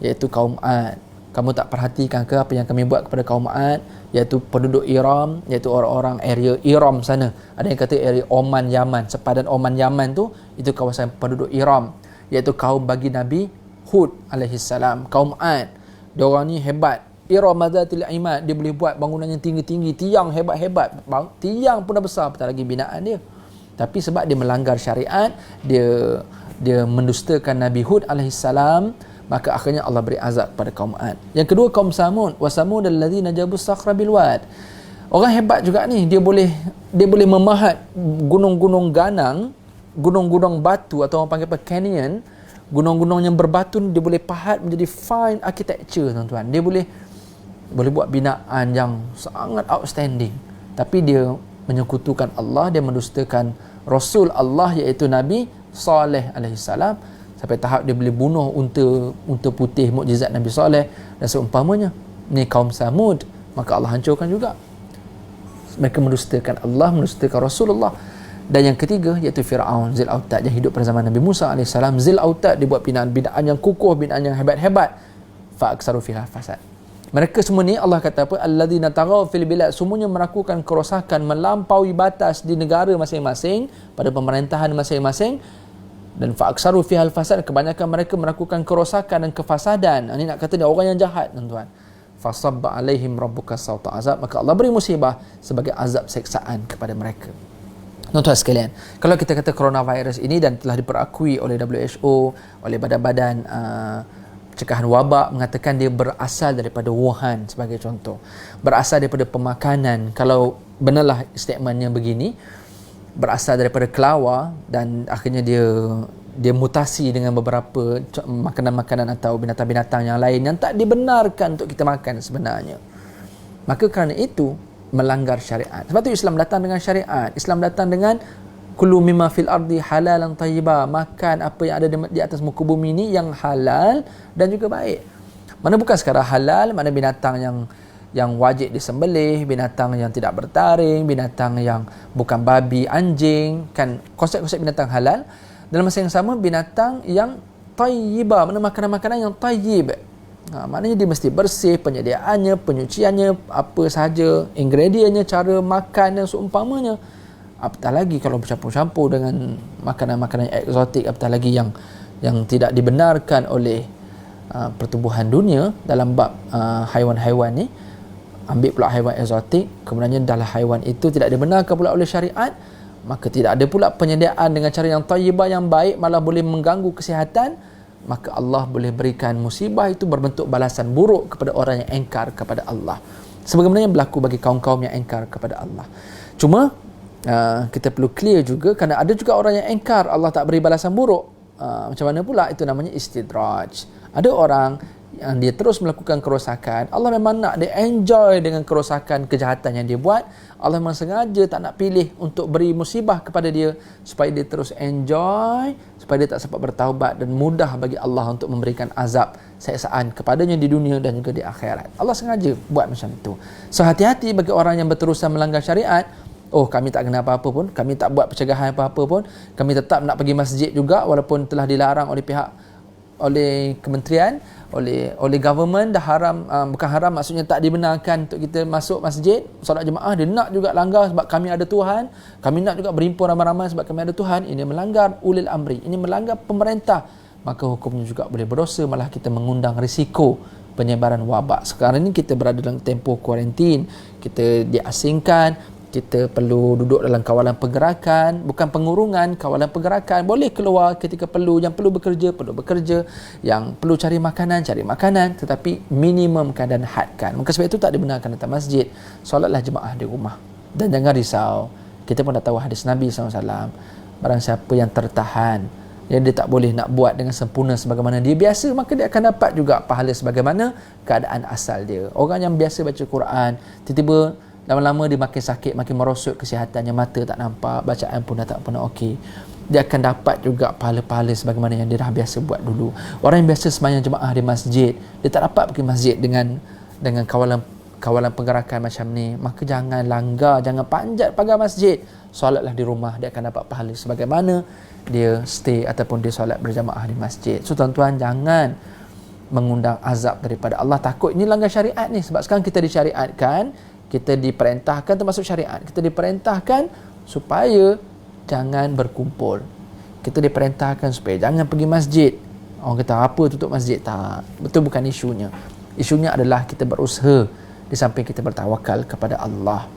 Iaitu kaum Ad. Kamu tak perhatikan ke apa yang kami buat kepada kaum Ad, iaitu penduduk Iram, iaitu orang-orang area Iram sana. Ada yang kata area Oman, Yaman, sepadan Oman, Yaman tu, itu kawasan penduduk Iram, iaitu kaum bagi Nabi Hud alaihissalam. Kaum Ad, diorang ni hebat. Iram dzatil imad, dia boleh buat bangunan yang tinggi-tinggi, tiang hebat-hebat, tiang pun dah besar, apatah lagi binaan dia. Tapi sebab dia melanggar syariat, dia mendustakan Nabi Hud alaihissalam, maka akhirnya Allah beri azab pada kaum Ad. Yang kedua kaum Samud, wa samud alladzina jabu sakhra bil wad. Orang hebat juga ni, dia boleh memahat gunung-gunung ganang, gunung-gunung batu, atau orang panggil apa, canyon, gunung-gunung yang berbatu ni dia boleh pahat menjadi fine architecture tuan-tuan. Dia boleh buat binaan yang sangat outstanding, tapi dia menyekutukan Allah, dia mendustakan Rasul Allah iaitu Nabi Saleh alaihissalam, sampai tahap dia boleh bunuh unta putih mukjizat Nabi Saleh dan seumpamanya. Ni kaum Samud, maka Allah hancurkan juga. Mereka mendustakan Allah, mendustakan Rasulullah. Dan yang ketiga iaitu Fir'aun Zil Autad yang hidup pada zaman Nabi Musa AS. Zil Autad dia buat binaan yang kukuh, binaan yang hebat-hebat. Fa'aksaru fiha fasad. Mereka semua ni Allah kata apa? Alladzina taghaw fil bilad, semuanya melakukan kerosakan, melampaui batas di negara masing-masing, pada pemerintahan masing-masing. Dan fa'aksaru fiha fasad, kebanyakan mereka melakukan kerosakan dan kefasadan. Ini nak kata dia orang yang jahat tuan-tuan. fasabba alaihim rabbuka sawta azab, maka Allah beri musibah sebagai azab seksaan kepada mereka. Tuan-tuan sekalian, kalau kita kata coronavirus ini dan telah diperakui oleh WHO, oleh badan-badan pencegahan wabak, mengatakan dia berasal daripada Wuhan sebagai contoh, berasal daripada pemakanan. Kalau benarlah statementnya begini, berasal daripada kelawar dan akhirnya dia mutasi dengan beberapa makanan-makanan atau binatang-binatang yang lain yang tak dibenarkan untuk kita makan sebenarnya. Maka kerana itu melanggar syariat. Sebab tu Islam datang dengan syariat. Islam datang dengan kulu mimma fil ardi halalan tayyiba, makan apa yang ada di atas muka bumi ini yang halal dan juga baik. Mana bukan sekadar halal, mana binatang yang wajib disembelih, binatang yang tidak bertaring, binatang yang bukan babi, anjing, kan konsep-konsep binatang halal. Dalam masa yang sama binatang yang tayyiba, mana makanan-makanan yang tayyib. Maknanya dia mesti bersih, penyediaannya, penyuciannya, apa sahaja, ingredientnya, cara makan dan seumpamanya. Apatah lagi kalau bercampur-campur dengan makanan-makanan eksotik, apatah lagi yang tidak dibenarkan oleh pertubuhan dunia dalam bab haiwan-haiwan ni. Ambil pula haiwan eksotik, kemudiannya dalam haiwan itu tidak dibenarkan pula oleh syariat, maka tidak ada pula penyediaan dengan cara yang tayyibah, yang baik, malah boleh mengganggu kesihatan, maka Allah boleh berikan musibah itu berbentuk balasan buruk kepada orang yang engkar kepada Allah, sebagaimana yang berlaku bagi kaum-kaum yang engkar kepada Allah. Cuma kita perlu clear juga, kerana ada juga orang yang engkar Allah tak beri balasan buruk. Macam mana pula? Itu namanya istidraj. Ada orang yang dia terus melakukan kerosakan, Allah memang nak dia enjoy dengan kerosakan, kejahatan yang dia buat. Allah memang sengaja tak nak pilih untuk beri musibah kepada dia supaya dia terus enjoy, supaya dia tak sempat bertaubat, dan mudah bagi Allah untuk memberikan azab seksaan kepadanya di dunia dan juga di akhirat. Allah sengaja buat macam itu. So hati-hati bagi orang yang berterusan melanggar syariat. Oh, kami tak kena apa-apa pun, kami tak buat pencegahan apa-apa pun, kami tetap nak pergi masjid juga walaupun telah dilarang oleh kementerian, oleh government, dah haram, bukan haram maksudnya tak dibenarkan untuk kita masuk masjid solat jemaah. Dia nak juga langgar sebab kami ada Tuhan, kami nak juga berhimpun ramai-ramai sebab kami ada Tuhan. Ini melanggar ulil amri, ini melanggar pemerintah, maka hukumnya juga boleh berdosa, malah kita mengundang risiko penyebaran wabak. Sekarang ini kita berada dalam tempoh kuarantin, kita diasingkan, kita perlu duduk dalam kawalan pergerakan, bukan pengurungan, kawalan pergerakan. Boleh keluar ketika perlu, yang perlu bekerja, yang perlu cari makanan, tetapi minimumkan dan hadkan. Maka sebab itu tak dibenarkan datang masjid, solatlah jemaah di rumah. Dan jangan risau, kita pun dah tahu hadis Nabi SAW, barang siapa yang tertahan, yang dia tak boleh nak buat dengan sempurna sebagaimana dia biasa, maka dia akan dapat juga pahala sebagaimana keadaan asal dia. Orang yang biasa baca Quran, tiba-tiba lama-lama dia makin sakit, makin merosot kesihatannya, mata tak nampak, bacaan pun dah tak pernah okey, dia akan dapat juga pahala-pahala sebagaimana yang dia dah biasa buat dulu. Orang yang biasa sembahyang jemaah di masjid, dia tak dapat pergi masjid dengan kawalan pergerakan macam ni, maka jangan langgar, jangan panjat pagar masjid, solatlah di rumah, dia akan dapat pahala sebagaimana dia stay ataupun dia solat berjamaah di masjid. So tuan-tuan, jangan mengundang azab daripada Allah. Takut ini langgar syariat ni, sebab sekarang kita disyariatkan, kita diperintahkan, termasuk syariat, kita diperintahkan supaya jangan berkumpul, kita diperintahkan supaya jangan pergi masjid. Orang kata apa tutup masjid? Tak, betul, bukan isunya. Isunya adalah kita berusaha di samping kita bertawakal kepada Allah,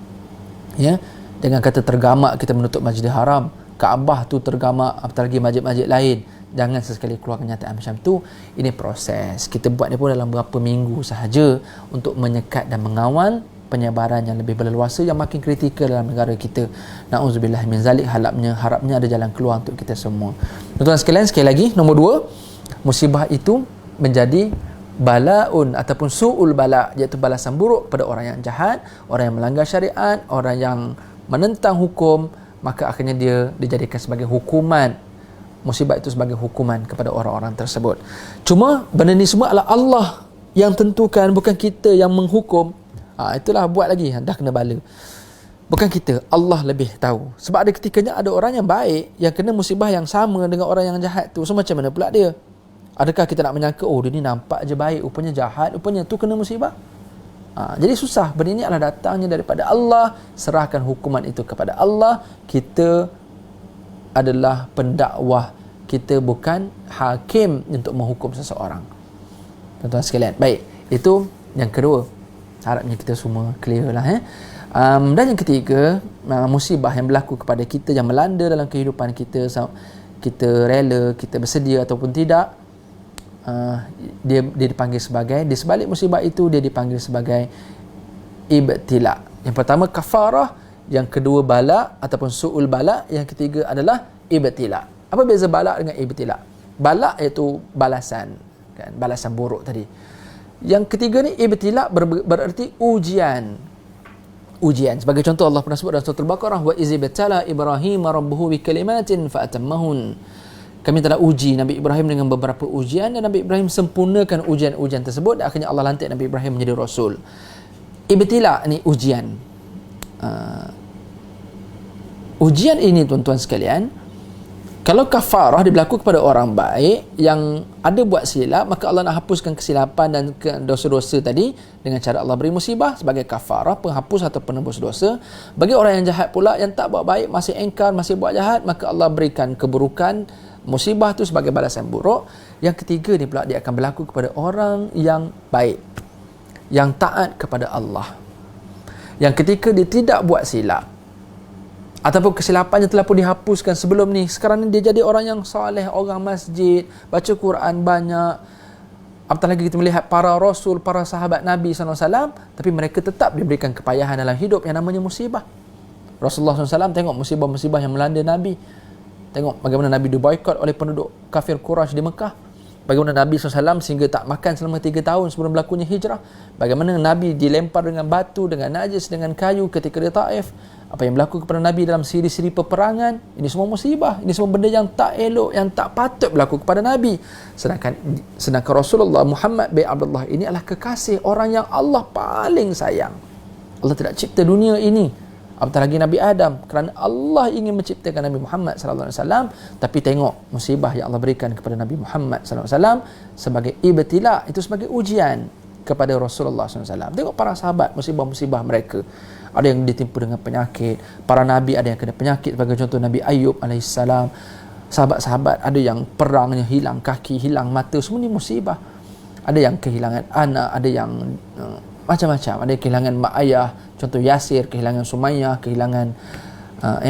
ya. Jangan kata tergamak kita menutup Masjidil Haram, Kaabah tu tergamak, apatah lagi masjid-masjid lain. Jangan sesekali keluar kenyataan macam tu. Ini proses, kita buat ni pun dalam beberapa minggu sahaja untuk menyekat dan mengawal penyebaran yang lebih berleluasa, yang makin kritikal dalam negara kita. Na'udzubillah min zalik, harapnya ada jalan keluar untuk kita semua. Tuan-tuan sekalian, sekali lagi, nombor 2, musibah itu menjadi balaun ataupun su'ul bala, iaitu balasan buruk pada orang yang jahat, orang yang melanggar syariat, orang yang menentang hukum, maka akhirnya dia dijadikan sebagai hukuman. Musibah itu sebagai hukuman kepada orang-orang tersebut. Cuma benda ni semua adalah Allah yang tentukan, bukan kita yang menghukum. Itulah buat lagi, dah kena bala. Bukan kita, Allah lebih tahu. Sebab ada ketikanya ada orang yang baik yang kena musibah yang sama dengan orang yang jahat tu. So macam mana pula dia? Adakah kita nak menyangka, oh dia ni nampak je baik, rupanya jahat, rupanya tu kena musibah? Jadi susah. Benda ini adalah datangnya daripada Allah. Serahkan hukuman itu kepada Allah. Kita adalah pendakwah, kita bukan hakim untuk menghukum seseorang. Tuan-tuan sekalian, baik, itu Yang kedua, harapnya kita semua clear lah. Dan yang ketiga, musibah yang berlaku kepada kita, yang melanda dalam kehidupan kita, kita rela, kita bersedia ataupun tidak, dia dipanggil sebagai, di sebalik musibah itu dia dipanggil sebagai ibtila. Yang pertama kafarah, yang kedua bala ataupun su'ul bala, yang ketiga adalah ibtila. Apa beza bala dengan ibtila? Bala iaitu balasan, kan, balasan buruk tadi. Yang ketiga ni ibtila berarti ujian. Ujian. Sebagai contoh, Allah pernah sebut dalam surah Al-Baqarah, wa iz ibtala Ibrahim rabbuhu bikalimatin fa atammahun. Kami telah uji Nabi Ibrahim dengan beberapa ujian, dan Nabi Ibrahim sempurnakan ujian-ujian tersebut, dan akhirnya Allah lantik Nabi Ibrahim menjadi rasul. Ibtila ni ujian. Ujian ini tuan-tuan sekalian, kalau kafarah dia berlaku kepada orang baik yang ada buat silap, maka Allah nak hapuskan kesilapan dan dosa-dosa tadi dengan cara Allah beri musibah sebagai kafarah, penghapus atau penebus dosa. Bagi orang yang jahat pula, yang tak buat baik, masih engkar, masih buat jahat, maka Allah berikan keburukan, musibah tu sebagai balasan buruk. Yang ketiga ni pula, dia akan berlaku kepada orang yang baik, yang taat kepada Allah, yang ketika dia tidak buat silap ataupun kesilapannya telah pun dihapuskan sebelum ni, sekarang ni dia jadi orang yang soleh, orang masjid, baca Quran banyak. Apatah lagi kita melihat para rasul, para sahabat Nabi SAW, tapi mereka tetap diberikan kepayahan dalam hidup yang namanya musibah. Rasulullah SAW tengok musibah-musibah yang melanda Nabi. Tengok bagaimana Nabi diboikot oleh penduduk kafir Quraisy di Mekah. Bagaimana Nabi SAW sehingga tak makan selama 3 tahun sebelum berlakunya hijrah. Bagaimana Nabi dilempar dengan batu, dengan najis, dengan kayu ketika dia Taif. Apa yang berlaku kepada Nabi dalam siri-siri peperangan. Ini semua musibah. Ini semua benda yang tak elok, yang tak patut berlaku kepada Nabi. Sedangkan Rasulullah Muhammad bin Abdullah ini adalah kekasih, orang yang Allah paling sayang. Allah tidak cipta dunia ini, apatah lagi Nabi Adam, kerana Allah ingin menciptakan Nabi Muhammad SAW. Tapi tengok musibah yang Allah berikan kepada Nabi Muhammad SAW sebagai ibtila, itu sebagai ujian kepada Rasulullah SAW. Tengok para sahabat, musibah-musibah mereka. Ada yang ditimpa dengan penyakit. Para Nabi ada yang kena penyakit, sebagai contoh Nabi Ayub AS. Sahabat-sahabat ada yang perangnya hilang kaki, hilang mata, semua ni musibah. Ada yang kehilangan anak, ada yang macam-macam. Ada yang kehilangan mak ayah, contoh Yasir kehilangan Sumayyah, kehilangan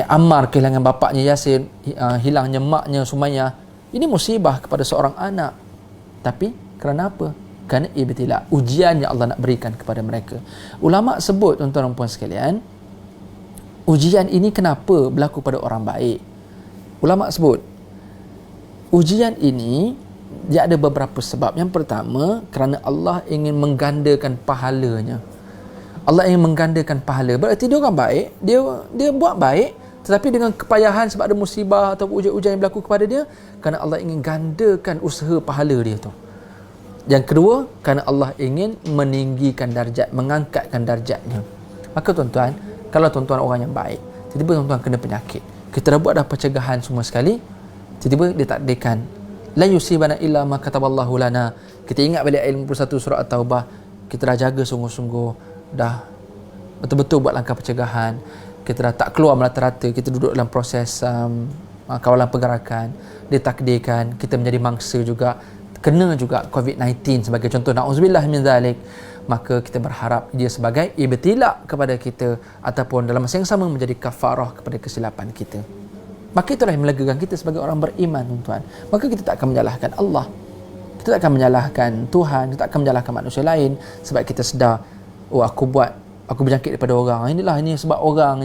Ammar kehilangan bapaknya Yasir, hilangnya maknya Sumayyah. Ini musibah kepada seorang anak. Tapi kerana apa? Kerana ibtila, ujian yang Allah nak berikan kepada mereka. Ulama sebut, tuan-tuan dan puan sekalian, ujian ini kenapa berlaku pada orang baik? Ulama sebut ujian ini dia ada beberapa sebab. Yang pertama, kerana Allah ingin menggandakan pahalanya. Allah ingin menggandakan pahala. Berarti dia orang baik, dia buat baik, tetapi dengan kepayahan sebab ada musibah atau ujian-ujian yang berlaku kepada dia, kerana Allah ingin gandakan usaha pahala dia tu. Yang kedua, kerana Allah ingin meninggikan darjat, mengangkatkan darjatnya. Maka tuan-tuan, kalau tuan-tuan orang yang baik, tiba-tiba tuan-tuan kena penyakit, kita dah buat dah pencegahan semua sekali, tiba-tiba ditakdirkan la yusibana illa ma kataballahu lana. Kita ingat balik ayat 51 surah At-Taubah, kita dah jaga sungguh-sungguh, dah betul-betul buat langkah pencegahan, kita dah tak keluar merata-rata, kita duduk dalam proses kawalan pergerakan, ditakdirkan kita menjadi mangsa juga, kena juga COVID-19 sebagai contoh, na'udzubillah min zalik. Maka kita berharap dia sebagai ibtila kepada kita, ataupun dalam masa yang sama menjadi kafarah kepada kesilapan kita. Maka itulah yang melegakan kita sebagai orang beriman, tuan-tuan. Maka kita tak akan menyalahkan Allah, kita tak akan menyalahkan Tuhan, kita tak akan menyalahkan manusia lain, sebab kita sedar, oh aku berjangkit daripada orang, ini sebab orang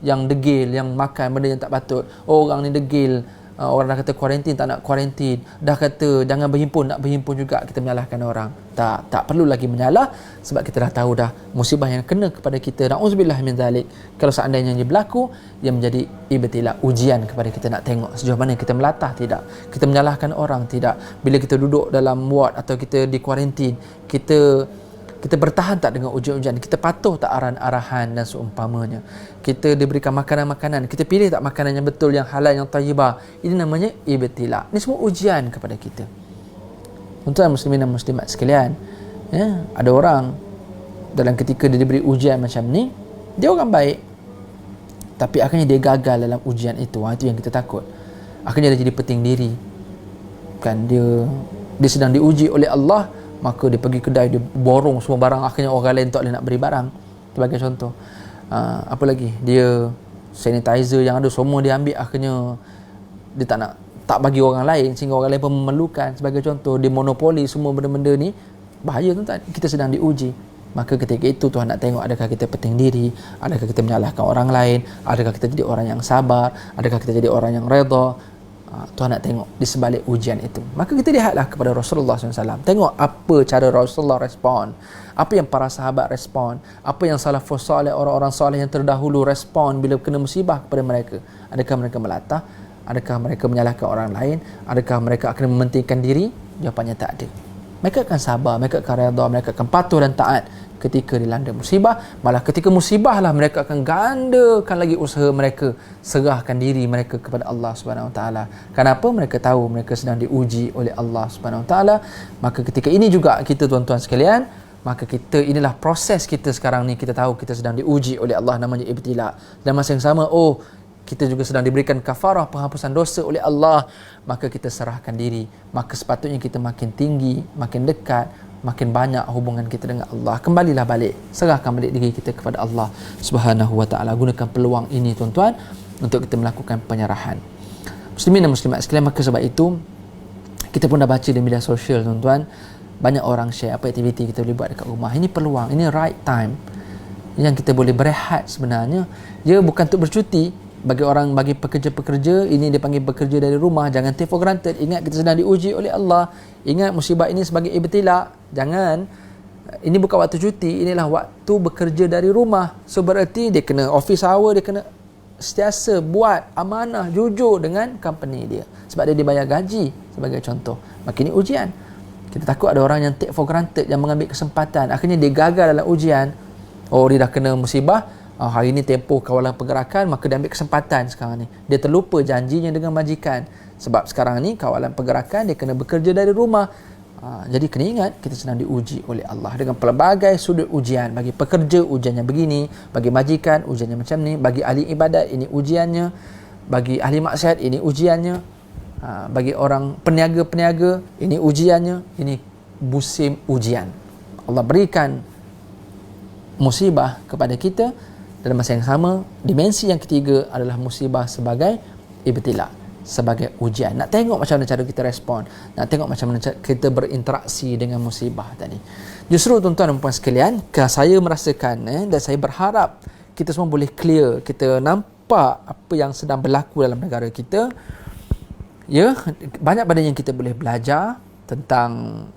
yang degil, yang makan benda yang tak patut. Oh, orang ni degil, orang dah kata kuarantin, tak nak kuarantin, dah kata jangan berhimpun, nak berhimpun juga, kita menyalahkan orang. Tak perlu lagi menyalah, sebab kita dah tahu dah musibah yang kena kepada kita, na'udzubillah min zalik. Kalau seandainya ia berlaku, ia menjadi ibtila, ujian kepada kita, nak tengok sejauh mana kita melatah, tidak kita menyalahkan orang, tidak bila kita duduk dalam ward atau kita di kuarantin, kita bertahan tak dengan ujian-ujian, kita patuh tak arahan-arahan dan seumpamanya, kita diberikan makanan-makanan, kita pilih tak makanan yang betul, yang halal, yang tayyibah. Ini namanya ibtila. Ini semua ujian kepada kita. Tuan-tuan muslimin dan muslimat sekalian, ya, ada orang dalam ketika dia diberi ujian macam ni, dia orang baik, tapi akhirnya dia gagal dalam ujian itu. Itu yang kita takut. Akhirnya dia jadi peting diri, kan, dia sedang diuji oleh Allah, maka dia pergi kedai, dia borong semua barang, akhirnya orang lain tak boleh nak beri barang, sebagai contoh. Apa lagi, dia sanitizer yang ada semua dia ambil, akhirnya dia tak bagi orang lain sehingga orang lain pun memerlukan, sebagai contoh. Dia monopoli semua benda-benda ni, bahaya tuan-tuan, kita sedang diuji. Maka ketika itu Tuhan nak tengok adakah kita penting diri, adakah kita menyalahkan orang lain, adakah kita jadi orang yang sabar, adakah kita jadi orang yang redha. Tuhan nak tengok di sebalik ujian itu. Maka kita lihatlah kepada Rasulullah SAW. Tengok apa cara Rasulullah respon, apa yang para sahabat respon, apa yang salafus salih, orang-orang salih yang terdahulu respon bila kena musibah kepada mereka. Adakah mereka melatah? Adakah mereka menyalahkan orang lain? Adakah mereka akan mementingkan diri? Jawapannya tak ada. Mereka akan sabar, mereka akan redha, mereka akan patuh dan taat ketika dilanda musibah. Malah ketika musibah lah mereka akan gandakan lagi usaha mereka, serahkan diri mereka kepada Allah Subhanahu Wa Taala. Kenapa? Mereka tahu mereka sedang diuji oleh Allah Subhanahu Wa Taala. Maka ketika ini juga kita, tuan-tuan sekalian, maka kita, inilah proses kita sekarang ni. Kita tahu kita sedang diuji oleh Allah, namanya ibtila. Dan masa yang sama, kita juga sedang diberikan kafarah, penghapusan dosa oleh Allah. Maka kita serahkan diri. Maka sepatutnya kita makin tinggi, makin dekat, makin banyak hubungan kita dengan Allah. Kembalilah balik, serahkan balik diri kita kepada Allah Subhanahu Wa Taala. Gunakan peluang ini, tuan-tuan, untuk kita melakukan penyerahan. Muslimin dan muslimat sekalian, maka sebab itu kita pun dah baca di media sosial, tuan-tuan, banyak orang share apa aktiviti kita boleh buat dekat rumah. Ini peluang, ini right time yang kita boleh berehat sebenarnya. Dia bukan untuk bercuti. Bagi pekerja-pekerja, ini dia panggil bekerja dari rumah. Jangan take for granted. Ingat kita sedang diuji oleh Allah. Ingat musibah ini sebagai ibtila. Jangan, ini bukan waktu cuti, inilah waktu bekerja dari rumah. So berarti dia kena office hour, dia kena sentiasa buat amanah, jujur dengan company dia, sebab dia dibayar gaji, sebagai contoh. Maka ini ujian. Kita takut ada orang yang take for granted, yang mengambil kesempatan, akhirnya dia gagal dalam ujian. Dia dah kena musibah, hari ini tempoh kawalan pergerakan, maka dia ambil kesempatan sekarang ni. Dia terlupa janjinya dengan majikan. Sebab sekarang ni kawalan pergerakan, dia kena bekerja dari rumah. Jadi kena ingat, kita sedang diuji oleh Allah dengan pelbagai sudut ujian. Bagi pekerja, ujiannya begini. Bagi majikan, ujiannya macam ni. Bagi ahli ibadat, ini ujiannya. Bagi ahli maksiat, ini ujiannya. Bagi orang peniaga-peniaga, ini ujiannya. Ini musim ujian. Allah berikan musibah kepada kita. Dalam masa yang sama, dimensi yang ketiga adalah musibah sebagai ibtila, sebagai ujian. Nak tengok macam mana cara kita respon, nak tengok macam mana kita berinteraksi dengan musibah tadi. Justru, tuan-tuan dan puan sekalian, saya merasakan dan saya berharap kita semua boleh clear, kita nampak apa yang sedang berlaku dalam negara kita. Banyak benda yang kita boleh belajar tentang,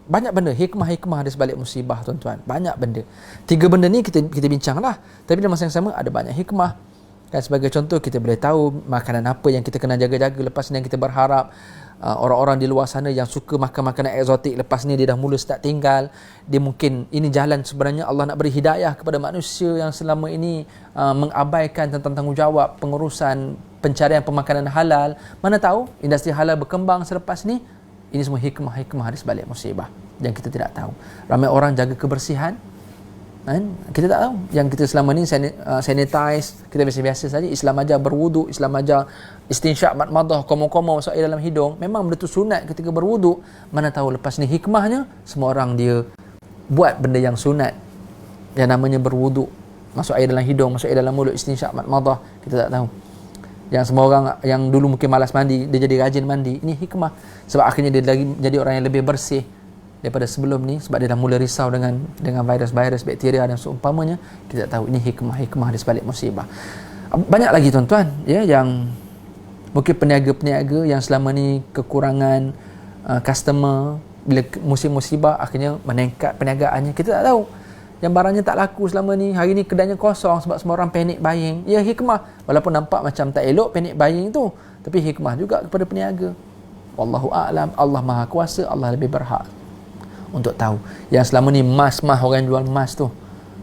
banyak benda, hikmah-hikmah di sebalik musibah, tuan-tuan. Banyak benda. 3 benda ni kita bincang lah. Tapi dalam masa yang sama ada banyak hikmah. Kan, sebagai contoh, kita boleh tahu makanan apa yang kita kena jaga-jaga lepas ni, yang kita berharap orang-orang di luar sana yang suka makan makanan eksotik, lepas ni dia dah mula start tinggal. Dia mungkin, ini jalan sebenarnya Allah nak beri hidayah kepada manusia yang selama ini mengabaikan tentang tanggungjawab pengurusan pencarian pemakanan halal. Mana tahu industri halal berkembang selepas ni. Ini semua hikmah-hikmah di sebalik musibah yang kita tidak tahu. Ramai orang jaga kebersihan, kan? Kita tak tahu. Yang kita selama ni sanitize, kita biasa-biasa saja. Islam ajar berwuduk, Islam ajar istinsyak, madmadah, komo-komo masuk air dalam hidung. Memang benda tu sunat ketika berwuduk. Mana tahu lepas ni hikmahnya, semua orang dia buat benda yang sunat, yang namanya berwuduk, masuk air dalam hidung, masuk air dalam mulut, istinsyak, madmadah. Kita tak tahu. Yang semua orang yang dulu mungkin malas mandi, dia jadi rajin mandi. Ini hikmah. Sebab akhirnya dia lagi jadi orang yang lebih bersih daripada sebelum ni. Sebab dia dah mula risau dengan virus-virus, bakteria dan seumpamanya. Kita tak tahu. Ini hikmah-hikmah di sebalik musibah. Banyak lagi, tuan-tuan, yang mungkin peniaga-peniaga yang selama ni kekurangan customer, bila musim musibah akhirnya meningkat perniagaannya. Kita tak tahu. Yang barangnya tak laku selama ni, hari ni kedainya kosong sebab semua orang panic buying. Ya, hikmah. Walaupun nampak macam tak elok panic buying tu, tapi hikmah juga kepada peniaga. Wallahu a'lam. Allah Maha Kuasa, Allah lebih berhak untuk tahu. Yang selama ni mask orang jual mask tu,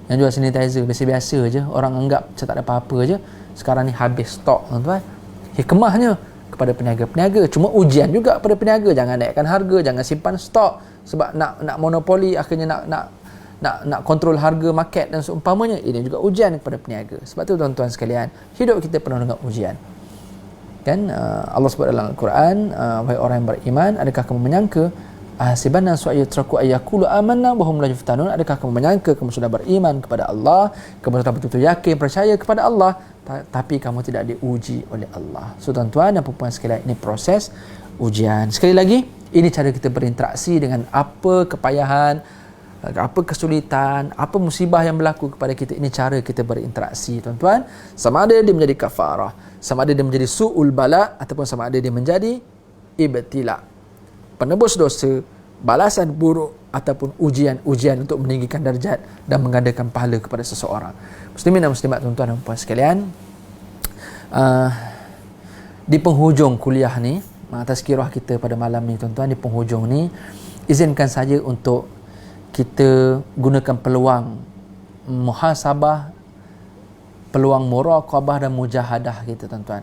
yang jual sanitizer biasa-biasa je, orang anggap macam tak ada apa-apa je, sekarang ni habis stok, tuan-tuan. Hikmahnya kepada peniaga-peniaga. Cuma ujian juga kepada peniaga. Jangan naikkan harga, jangan simpan stok sebab nak monopoli, akhirnya nak kontrol harga market dan seumpamanya. Ini juga ujian kepada peniaga. Sebab tu, tuan-tuan sekalian, hidup kita penuh dengan ujian. Kan Allah sebut dalam Al-Quran, wahai orang yang beriman, adakah kamu menyangka ahasibanna su'ayyutraku ayyaqulu amanna wa hum la yuftanun. Adakah kamu menyangka kamu sudah beriman kepada Allah, kamu sudah betul-betul yakin percaya kepada Allah, tapi kamu tidak diuji oleh Allah. So tuan-tuan dan puan-puan sekalian, ini proses ujian. Sekali lagi, ini cara kita berinteraksi dengan apa kepayahan, apa kesulitan, apa musibah yang berlaku kepada kita. Ini cara kita berinteraksi, tuan-tuan. Sama ada dia menjadi kafarah, sama ada dia menjadi su'ul bala, ataupun sama ada dia menjadi ibtila, penebus dosa, balasan buruk, ataupun ujian-ujian untuk meninggikan darjat dan menggandakan pahala kepada seseorang. Muslimin dan muslimat, tuan-tuan dan puan sekalian, di penghujung kuliah ni, tazkirah kita pada malam ni, tuan-tuan, di penghujung ni, izinkan saja untuk kita gunakan peluang muhasabah, peluang muraqabah dan mujahadah kita, tuan-tuan.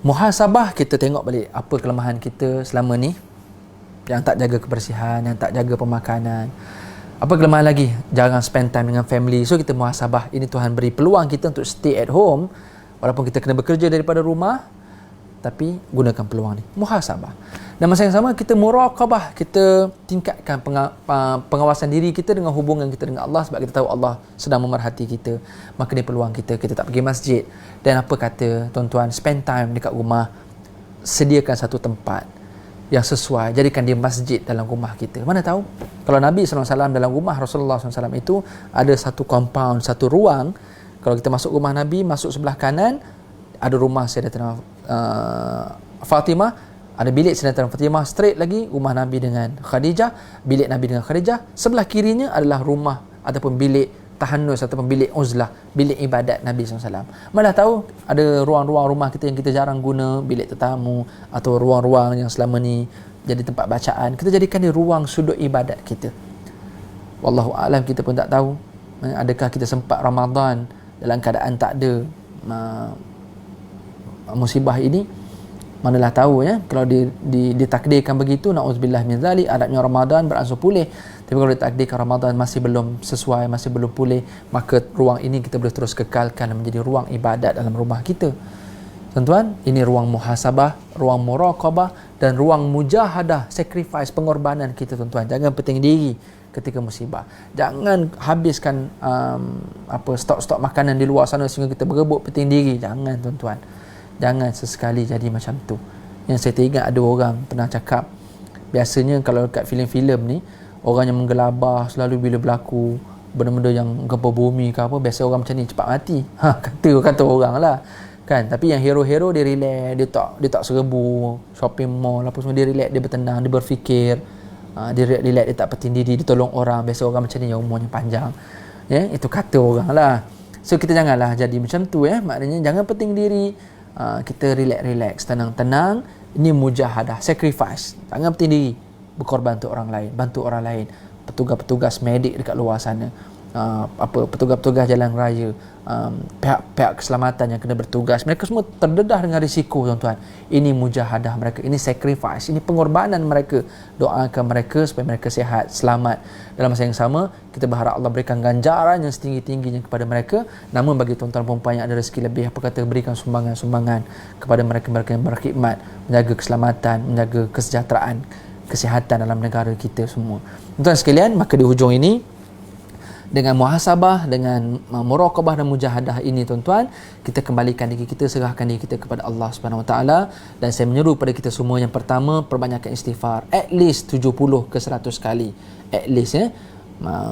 Muhasabah, kita tengok balik apa kelemahan kita selama ni, yang tak jaga kebersihan, yang tak jaga pemakanan. Apa kelemahan lagi? Jarang spend time dengan family. So kita muhasabah. Ini Tuhan beri peluang kita untuk stay at home, walaupun kita kena bekerja daripada rumah, tapi gunakan peluang ni, muhasabah. Dan masa yang sama kita muraqabah, kita tingkatkan pengawasan diri kita dengan hubungan kita dengan Allah, sebab kita tahu Allah sedang memerhati kita. Maka ni peluang kita tak pergi masjid. Dan apa kata tuan-tuan, spend time dekat rumah, sediakan satu tempat yang sesuai, jadikan dia masjid dalam rumah kita. Mana tahu kalau Nabi SAW dalam rumah Rasulullah SAW itu ada satu compound, satu ruang. Kalau kita masuk rumah Nabi, masuk sebelah kanan ada rumah Sayyidatina Fatimah, ada bilik Sayyidatina Fatimah, straight lagi rumah Nabi dengan Khadijah, bilik Nabi dengan Khadijah. Sebelah kirinya adalah rumah ataupun bilik tahannus ataupun bilik uzlah, bilik ibadat Nabi SAW. Mana tahu ada ruang-ruang rumah kita yang kita jarang guna, bilik tetamu atau ruang-ruang yang selama ni jadi tempat bacaan, kita jadikan dia ruang sudut ibadat kita. Wallahu a'lam, kita pun tak tahu adakah kita sempat Ramadan dalam keadaan tak ada musibah ini. Manalah tahu ya, kalau ditakdirkan begitu, na'udzubillah min zalik, adabnya Ramadan beransur pulih. Tapi kalau ditakdirkan Ramadan masih belum sesuai, masih belum pulih, maka ruang ini kita boleh terus kekalkan menjadi ruang ibadat dalam rumah kita. Tuan-tuan, ini ruang muhasabah, ruang muraqabah dan ruang mujahadah, sacrifice, pengorbanan kita, tuan-tuan. Jangan penting diri ketika musibah. Jangan habiskan stok-stok makanan di luar sana sehingga kita berebut penting diri. Jangan, tuan-tuan. Jangan sesekali jadi macam tu. Yang saya teringat ada orang pernah cakap, biasanya kalau dekat filem-filem ni, orang yang menggelabah selalu bila berlaku benda-benda yang gempa bumi ke apa, biasa orang macam ni cepat mati. Kata orang lah kan. Tapi yang hero-hero dia relax, dia tak serbu shopping mall apa semua, dia relax, dia bertenang, dia berfikir, dia relax, dia tak penting diri, dia tolong orang. Biasa orang macam ni yang umurnya panjang. Ya, itu kata orang lah. So kita janganlah jadi macam tu ya. Maknanya jangan penting diri. Kita relax, tenang-tenang. Ini mujahadah, sacrifice. Jangan penting diri, berkorban untuk orang lain, bantu orang lain. Petugas-petugas medik dekat luar sana, petugas-petugas jalan raya, pihak-pihak keselamatan yang kena bertugas, mereka semua terdedah dengan risiko, tuan-tuan. Ini mujahadah mereka, ini sacrifice, ini pengorbanan mereka. Doakan mereka supaya mereka sihat, selamat. Dalam masa yang sama, kita berharap Allah berikan ganjaran yang setinggi-tingginya kepada mereka. Namun bagi tuan-tuan perempuan yang ada rezeki lebih, apa kata, berikan sumbangan-sumbangan kepada mereka-mereka yang berkhidmat, menjaga keselamatan, menjaga kesejahteraan, kesihatan dalam negara kita semua. Tuan-tuan sekalian, maka di hujung ini, dengan muhasabah, dengan muraqabah dan mujahadah ini, tuan-tuan, kita kembalikan diri kita, serahkan diri kita kepada Allah Subhanahu Wa Taala. Dan saya menyeru pada kita semua, yang pertama, perbanyakkan istighfar, at least 70 ke 100 kali, at least ya.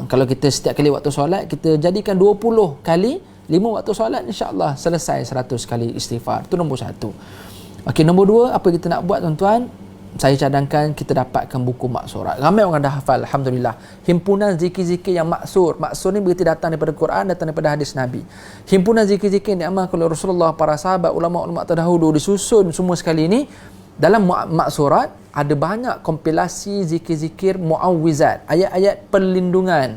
Kalau kita setiap kali waktu solat kita jadikan 20 kali, 5 waktu solat, insya-Allah selesai 100 kali istighfar. Itu nombor 1. Okey, nombor 2, apa kita nak buat, tuan-tuan? Saya cadangkan kita dapatkan buku maksurat. Ramai orang dah hafal, alhamdulillah. Himpunan zikir-zikir yang maksur. Maksur ni berarti datang daripada Quran, datang daripada hadis Nabi. Himpunan zikir-zikir yang diamalkan oleh Rasulullah, para sahabat, ulama-ulama terdahulu, disusun semua sekali ni. Dalam maksurat ada banyak kompilasi zikir-zikir muawwizat, ayat-ayat perlindungan.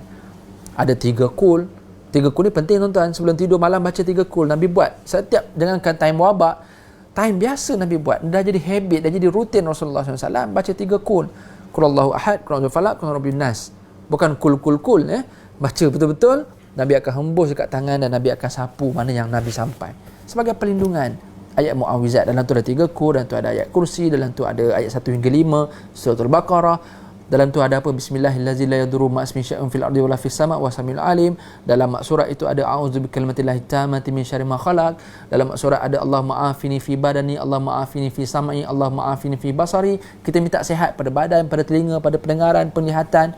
Ada 3 kul. 3 kul ni penting, tuan-tuan. Sebelum tidur malam baca 3 kul. Nabi buat setiap, jangankan time wabak, time biasa Nabi buat, dah jadi habit, dah jadi rutin Rasulullah SAW baca 3 kul. Qul Allahu ahad, Qul A'udzu Falaq, Qul Rabbin Nas. Bukan kul. Baca betul-betul, Nabi akan hembus dekat tangan dan Nabi akan sapu mana yang Nabi sampai. Sebagai perlindungan. Ayat muawwizat, dalam tu ada 3 kul, dalam tu ada ayat kursi, dalam tu ada ayat 1 hingga 5, surah Al-Baqarah, Dalam tu ada apa? Bismillahirrahmanirrahim, la yadurru ma ismi syai'un fil ardi wala fis sama' wa samiul alim. Dalam surat itu ada a'udzu bikalimatillahi tammati min syarri ma khalaq. Dalam surat ada Allahumma afini fi badani, Allahumma afini fi sam'i, Allahumma afini fi basari. Kita minta sihat pada badan, pada telinga, pada pendengaran, penglihatan.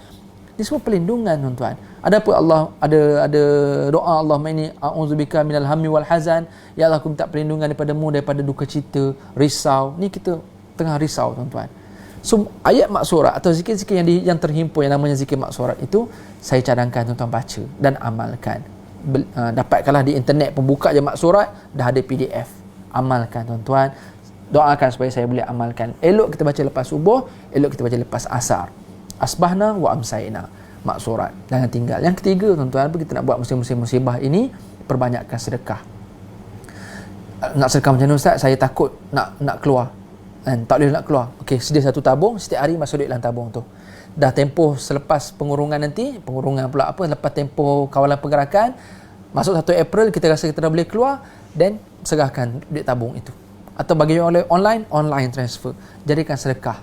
Ini semua perlindungan, tuan-tuan. Ada apa? Allah ada doa Allahumma inni a'udzubika minal hammi wal hazan. Ya Allah, aku minta perlindungan daripada-Mu daripada duka cita, risau. Ni kita tengah risau, tuan-tuan. So, ayat maksurat atau zikir-zikir yang terhimpun yang namanya zikir maksurat itu saya cadangkan tuan-tuan baca dan amalkan. Dapatkanlah di internet, pembuka je maksurat, dah ada PDF. Amalkan, tuan-tuan. Doakan supaya saya boleh amalkan. Elok kita baca lepas subuh, elok kita baca lepas asar. Asbahna wa amsayna, maksurat. Jangan tinggal. Yang ketiga, tuan-tuan, apa kita nak buat musim-musim musibah ini? Perbanyakkan sedekah. Nak sedekah macam mana, Ustaz? Saya takut nak keluar. Tak boleh nak keluar. Okey, sedia satu tabung, setiap hari masuk duit dalam tabung tu. Dah tempoh selepas pengurungan nanti, pengurungan pula apa, lepas tempoh kawalan pergerakan, masuk 1 April kita rasa kita dah boleh keluar, then serahkan duit tabung itu. Atau bagi oleh online transfer. Jadikan sedekah.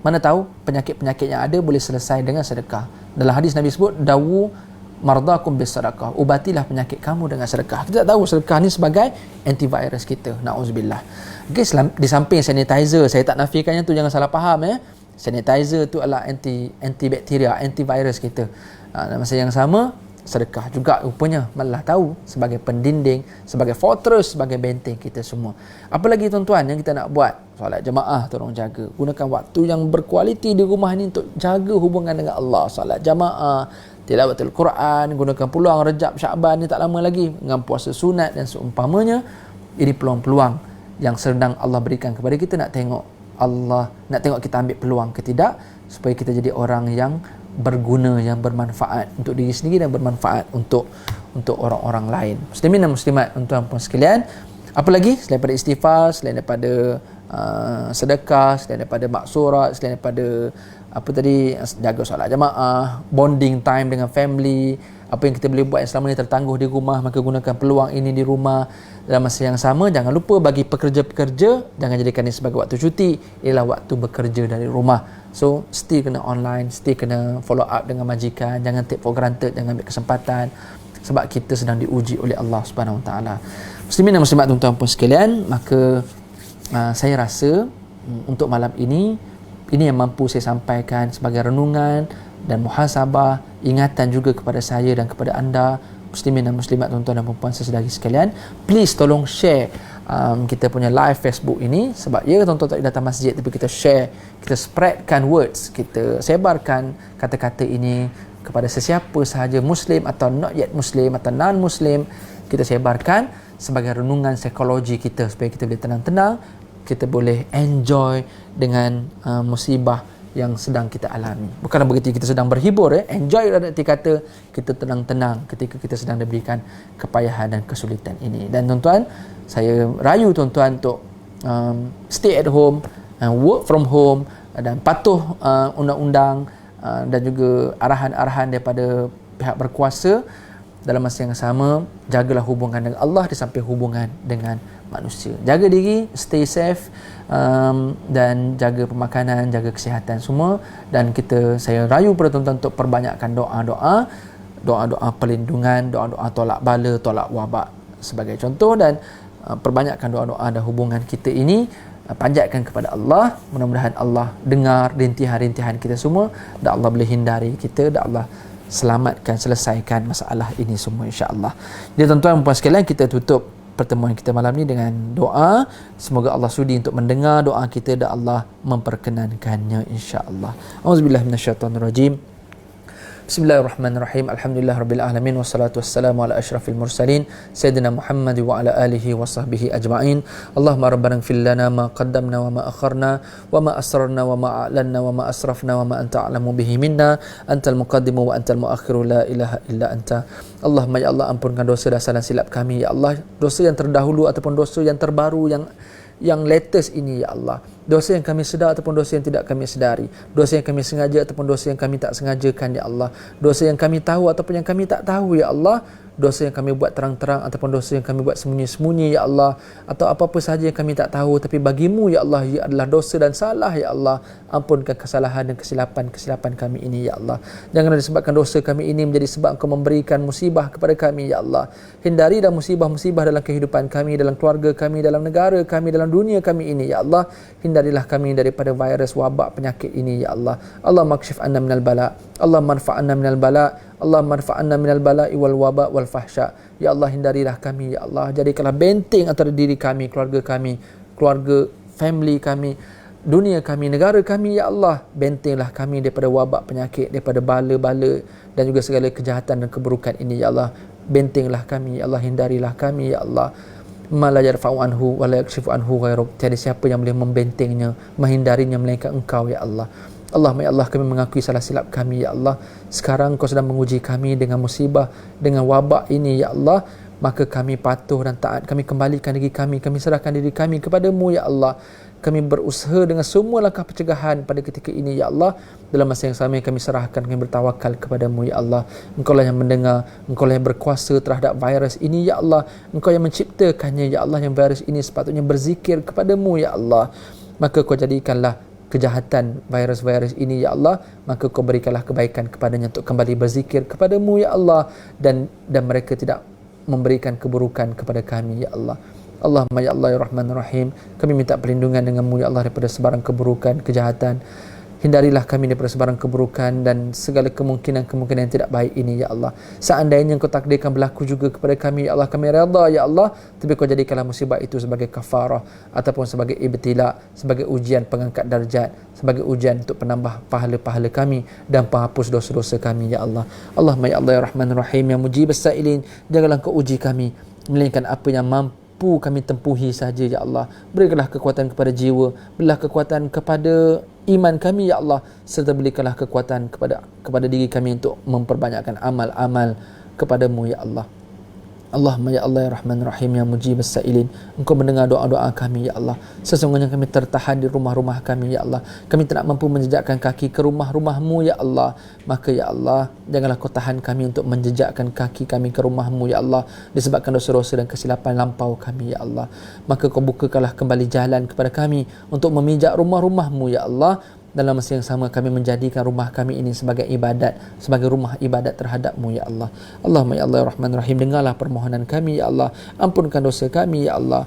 Mana tahu penyakit-penyakit yang ada boleh selesai dengan sedekah. Dalam hadis Nabi sebut, dawu mardakum bis sedekah. Ubatilah penyakit kamu dengan sedekah. Kita tak tahu sedekah ni sebagai antivirus kita. Na'udzubillah. Okay, di samping sanitizer, saya tak nafikannya tu, jangan salah faham ya. Sanitizer tu adalah antibakteria, antivirus kita. Dalam masa yang sama, sedekah juga rupanya malah tahu sebagai pendinding, sebagai fortress, sebagai benteng kita semua. Apa lagi, tuan-tuan, yang kita nak buat? Solat jemaah tolong jaga. Gunakan waktu yang berkualiti di rumah ni untuk jaga hubungan dengan Allah. Solat jemaah, tilawatul Quran, gunakan peluang Rejab Syaban ni tak lama lagi, dengan puasa sunat dan seumpamanya. Ini peluang-peluang yang sedang Allah berikan kepada kita. Nak tengok Allah, nak tengok kita ambil peluang ke tidak, supaya kita jadi orang yang berguna, yang bermanfaat untuk diri sendiri dan bermanfaat untuk orang-orang lain. Muslimin dan muslimat, tuan-tuan sekalian, apa lagi selain daripada istighfar, selain daripada sedekah, selain daripada maksurat, selain daripada apa tadi, jaga solat jemaah, bonding time dengan family, apa yang kita boleh buat yang selama ni tertangguh di rumah, maka gunakan peluang ini di rumah. Dalam masa yang sama, jangan lupa bagi pekerja-pekerja, jangan jadikan ini sebagai waktu cuti, ialah waktu bekerja dari rumah. So, still kena online, still kena follow up dengan majikan, jangan take for granted, jangan ambil kesempatan, sebab kita sedang diuji oleh Allah Subhanahu Wa Taala. Muslimin dan muslimat, tuan-tuan pun sekalian, maka saya rasa untuk malam ini yang mampu saya sampaikan sebagai renungan dan muhasabah, ingatan juga kepada saya dan kepada anda, muslimin dan muslimat, tuan-tuan dan puan-puan sesaudari sekalian. Please tolong share kita punya live Facebook ini, sebab ya, tuan-tuan tak datang masjid, tapi kita share, kita spreadkan words, kita sebarkan kata-kata ini kepada sesiapa sahaja, muslim atau not yet muslim atau non-muslim. Kita sebarkan sebagai renungan psikologi kita, supaya kita boleh tenang-tenang, kita boleh enjoy dengan musibah yang sedang kita alami. Bukanlah begitu kita sedang berhibur, enjoy arti kata kita tenang-tenang ketika kita sedang diberikan kepayahan dan kesulitan ini. Dan tuan-tuan, saya rayu tuan-tuan untuk stay at home, work from home, dan patuh undang-undang dan juga arahan-arahan daripada pihak berkuasa. Dalam masa yang sama, jagalah hubungan dengan Allah di samping hubungan dengan manusia. Jaga diri, stay safe, dan jaga pemakanan, jaga kesihatan semua. Dan saya rayu pada tuan-tuan untuk perbanyakkan doa-doa perlindungan, doa-doa tolak bala, tolak wabak sebagai contoh, dan perbanyakkan doa-doa dan hubungan kita ini panjatkan kepada Allah. Mudah-mudahan Allah dengar rintihan-rintihan kita semua, dan Allah boleh hindari kita, dan Allah selamatkan, selesaikan masalah ini semua, insya-Allah. Jadi tuan-tuan dan puan sekalian, kita tutup pertemuan kita malam ni dengan doa. Semoga Allah sudi untuk mendengar doa kita dan Allah memperkenankannya, insya-Allah. Auzubillahi minasyaitonirrajim. Bismillahirrahmanirrahim. Alhamdulillahirabbil alamin, wassalatu wassalamu ala asyrafil mursalin sayyidina Muhammad wa ala alihi wa sahbihi ajma'in. Allahumma rabbana ighfir lana ma qaddamna wa ma akharna wa ma asrarna wa ma a'lanna wa ma asrafna wa ma anta a'lamu bihi minna, antal muqaddimu wa antal muakhiru, la ilaha illa anta. Allahumma ya Allah, ampunkan dosa dan salah silap kami ya Allah, dosa yang terdahulu ataupun dosa yang terbaru, yang latest ini ya Allah, dosa yang kami sedar ataupun dosa yang tidak kami sedari, dosa yang kami sengaja ataupun dosa yang kami tak sengajakan ya Allah, dosa yang kami tahu ataupun yang kami tak tahu ya Allah, dosa yang kami buat terang-terang ataupun dosa yang kami buat sembunyi-sembunyi ya Allah, atau apa-apa sahaja yang kami tak tahu tapi bagimu ya Allah ia adalah dosa dan salah ya Allah. Ampunkan kesalahan dan kesilapan kami ini ya Allah. Janganlah disebabkan dosa kami ini menjadi sebab Engkau memberikan musibah kepada kami ya Allah. Hindari dan musibah-musibah dalam kehidupan kami, dalam keluarga kami, dalam negara kami, dalam dunia kami ini ya Allah. Hindarilah kami daripada virus, wabak, penyakit ini ya Allah. Allah makshif anna minal bala, Allah manfa'anna minal bala, Allah manfa'anna minal bala'i wal waba' wal fahsya. Ya Allah, hindarilah kami ya Allah. Jadikanlah benteng antara diri kami, keluarga family kami, dunia kami, negara kami ya Allah. Bentenglah kami daripada wabak, penyakit, daripada bala-bala dan juga segala kejahatan dan keburukan ini ya Allah. Bentenglah kami ya Allah, hindarilah kami ya Allah. Ma la yarfa'u anhu wa la yakshifu anhu ghairuk. Tiada siapa yang boleh membentengnya, menghindarinya melainkan Engkau ya Allah. Allahumma ya Allah, kami mengakui salah silap kami ya Allah. Sekarang Kau sedang menguji kami dengan musibah, dengan wabak ini ya Allah. Maka kami patuh dan taat. Kami kembalikan diri kami serahkan diri kami kepadamu ya Allah. Kami berusaha dengan semua langkah pencegahan pada ketika ini ya Allah. Dalam masa yang sama kami serahkan, kami bertawakal kepadamu ya Allah. Engkau lah yang mendengar, Engkau lah yang berkuasa terhadap virus ini ya Allah. Engkau yang menciptakannya ya Allah. Yang virus ini sepatutnya berzikir kepadamu ya Allah. Maka Kau jadikanlah kejahatan virus-virus ini ya Allah, maka Kau berikanlah kebaikan kepadanya untuk kembali berzikir kepadamu ya Allah, dan mereka tidak memberikan keburukan kepada kami ya Allah. Allahumma ya Allah ya Rahman Rahim, kami minta perlindungan denganmu ya Allah daripada sebarang keburukan, kejahatan. Hindarilah kami daripada sebarang keburukan dan segala kemungkinan-kemungkinan yang tidak baik ini ya Allah. Seandainya Kau takdirkan berlaku juga kepada kami ya Allah, kami redha ya Allah, tapi Kau jadikanlah musibah itu sebagai kafarah ataupun sebagai ibtila, sebagai ujian pengangkat darjat, sebagai ujian untuk penambah pahala-pahala kami dan penghapus dosa-dosa kami ya Allah. Allahumma ya Allah ya Rahman Rahim, ya mujibas sa'ilin, janganlah Kau uji kami melainkan apa yang mampu kami tempuhi sahaja ya Allah. Berikanlah kekuatan kepada jiwa, berilah kekuatan kepada iman kami ya Allah, serta berikanlah kekuatan kepada diri kami untuk memperbanyakkan amal-amal kepadamu ya Allah. Allahumma ya Allah ya Rahman Rahim, ya mujibas sa'ilin, Engkau mendengar doa-doa kami ya Allah. Sesungguhnya kami tertahan di rumah-rumah kami ya Allah. Kami tidak mampu menjejakkan kaki ke rumah-rumahmu ya Allah. Maka ya Allah, janganlah Kau tahan kami untuk menjejakkan kaki kami ke rumahmu ya Allah, disebabkan dosa-dosa dan kesilapan lampau kami ya Allah. Maka Kau bukakanlah kembali jalan kepada kami untuk memijak rumah-rumahmu ya Allah. Dalam masa yang sama kami menjadikan rumah kami ini sebagai ibadat, sebagai rumah ibadat terhadap-Mu ya Allah. Allahumma ya Allah ya Rahman Rahim, dengarlah permohonan kami ya Allah. Ampunkan dosa kami ya Allah.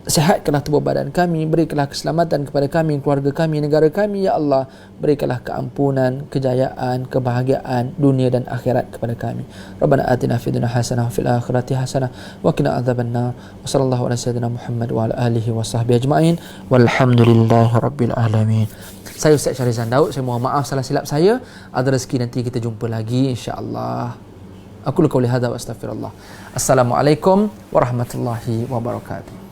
Sihatkanlah tubuh badan kami, berikanlah keselamatan kepada kami, keluarga kami, negara kami ya Allah. Berikanlah keampunan, kejayaan, kebahagiaan dunia dan akhirat kepada kami. Rabbana atina fid dunya hasanah wa fil akhirati hasanah wa qina adzabannar. Wa sallallahu ala sayyidina Muhammad wa ala alihi wa sahbihi ajma'in. Walhamdulillahirabbil alamin. Saya Ustaz Syarizan Daud, saya mohon maaf salah silap saya. Ada rezeki nanti kita jumpa lagi insya-Allah. Aku qauli hadza wa astaghfirullah. Assalamualaikum warahmatullahi wabarakatuh.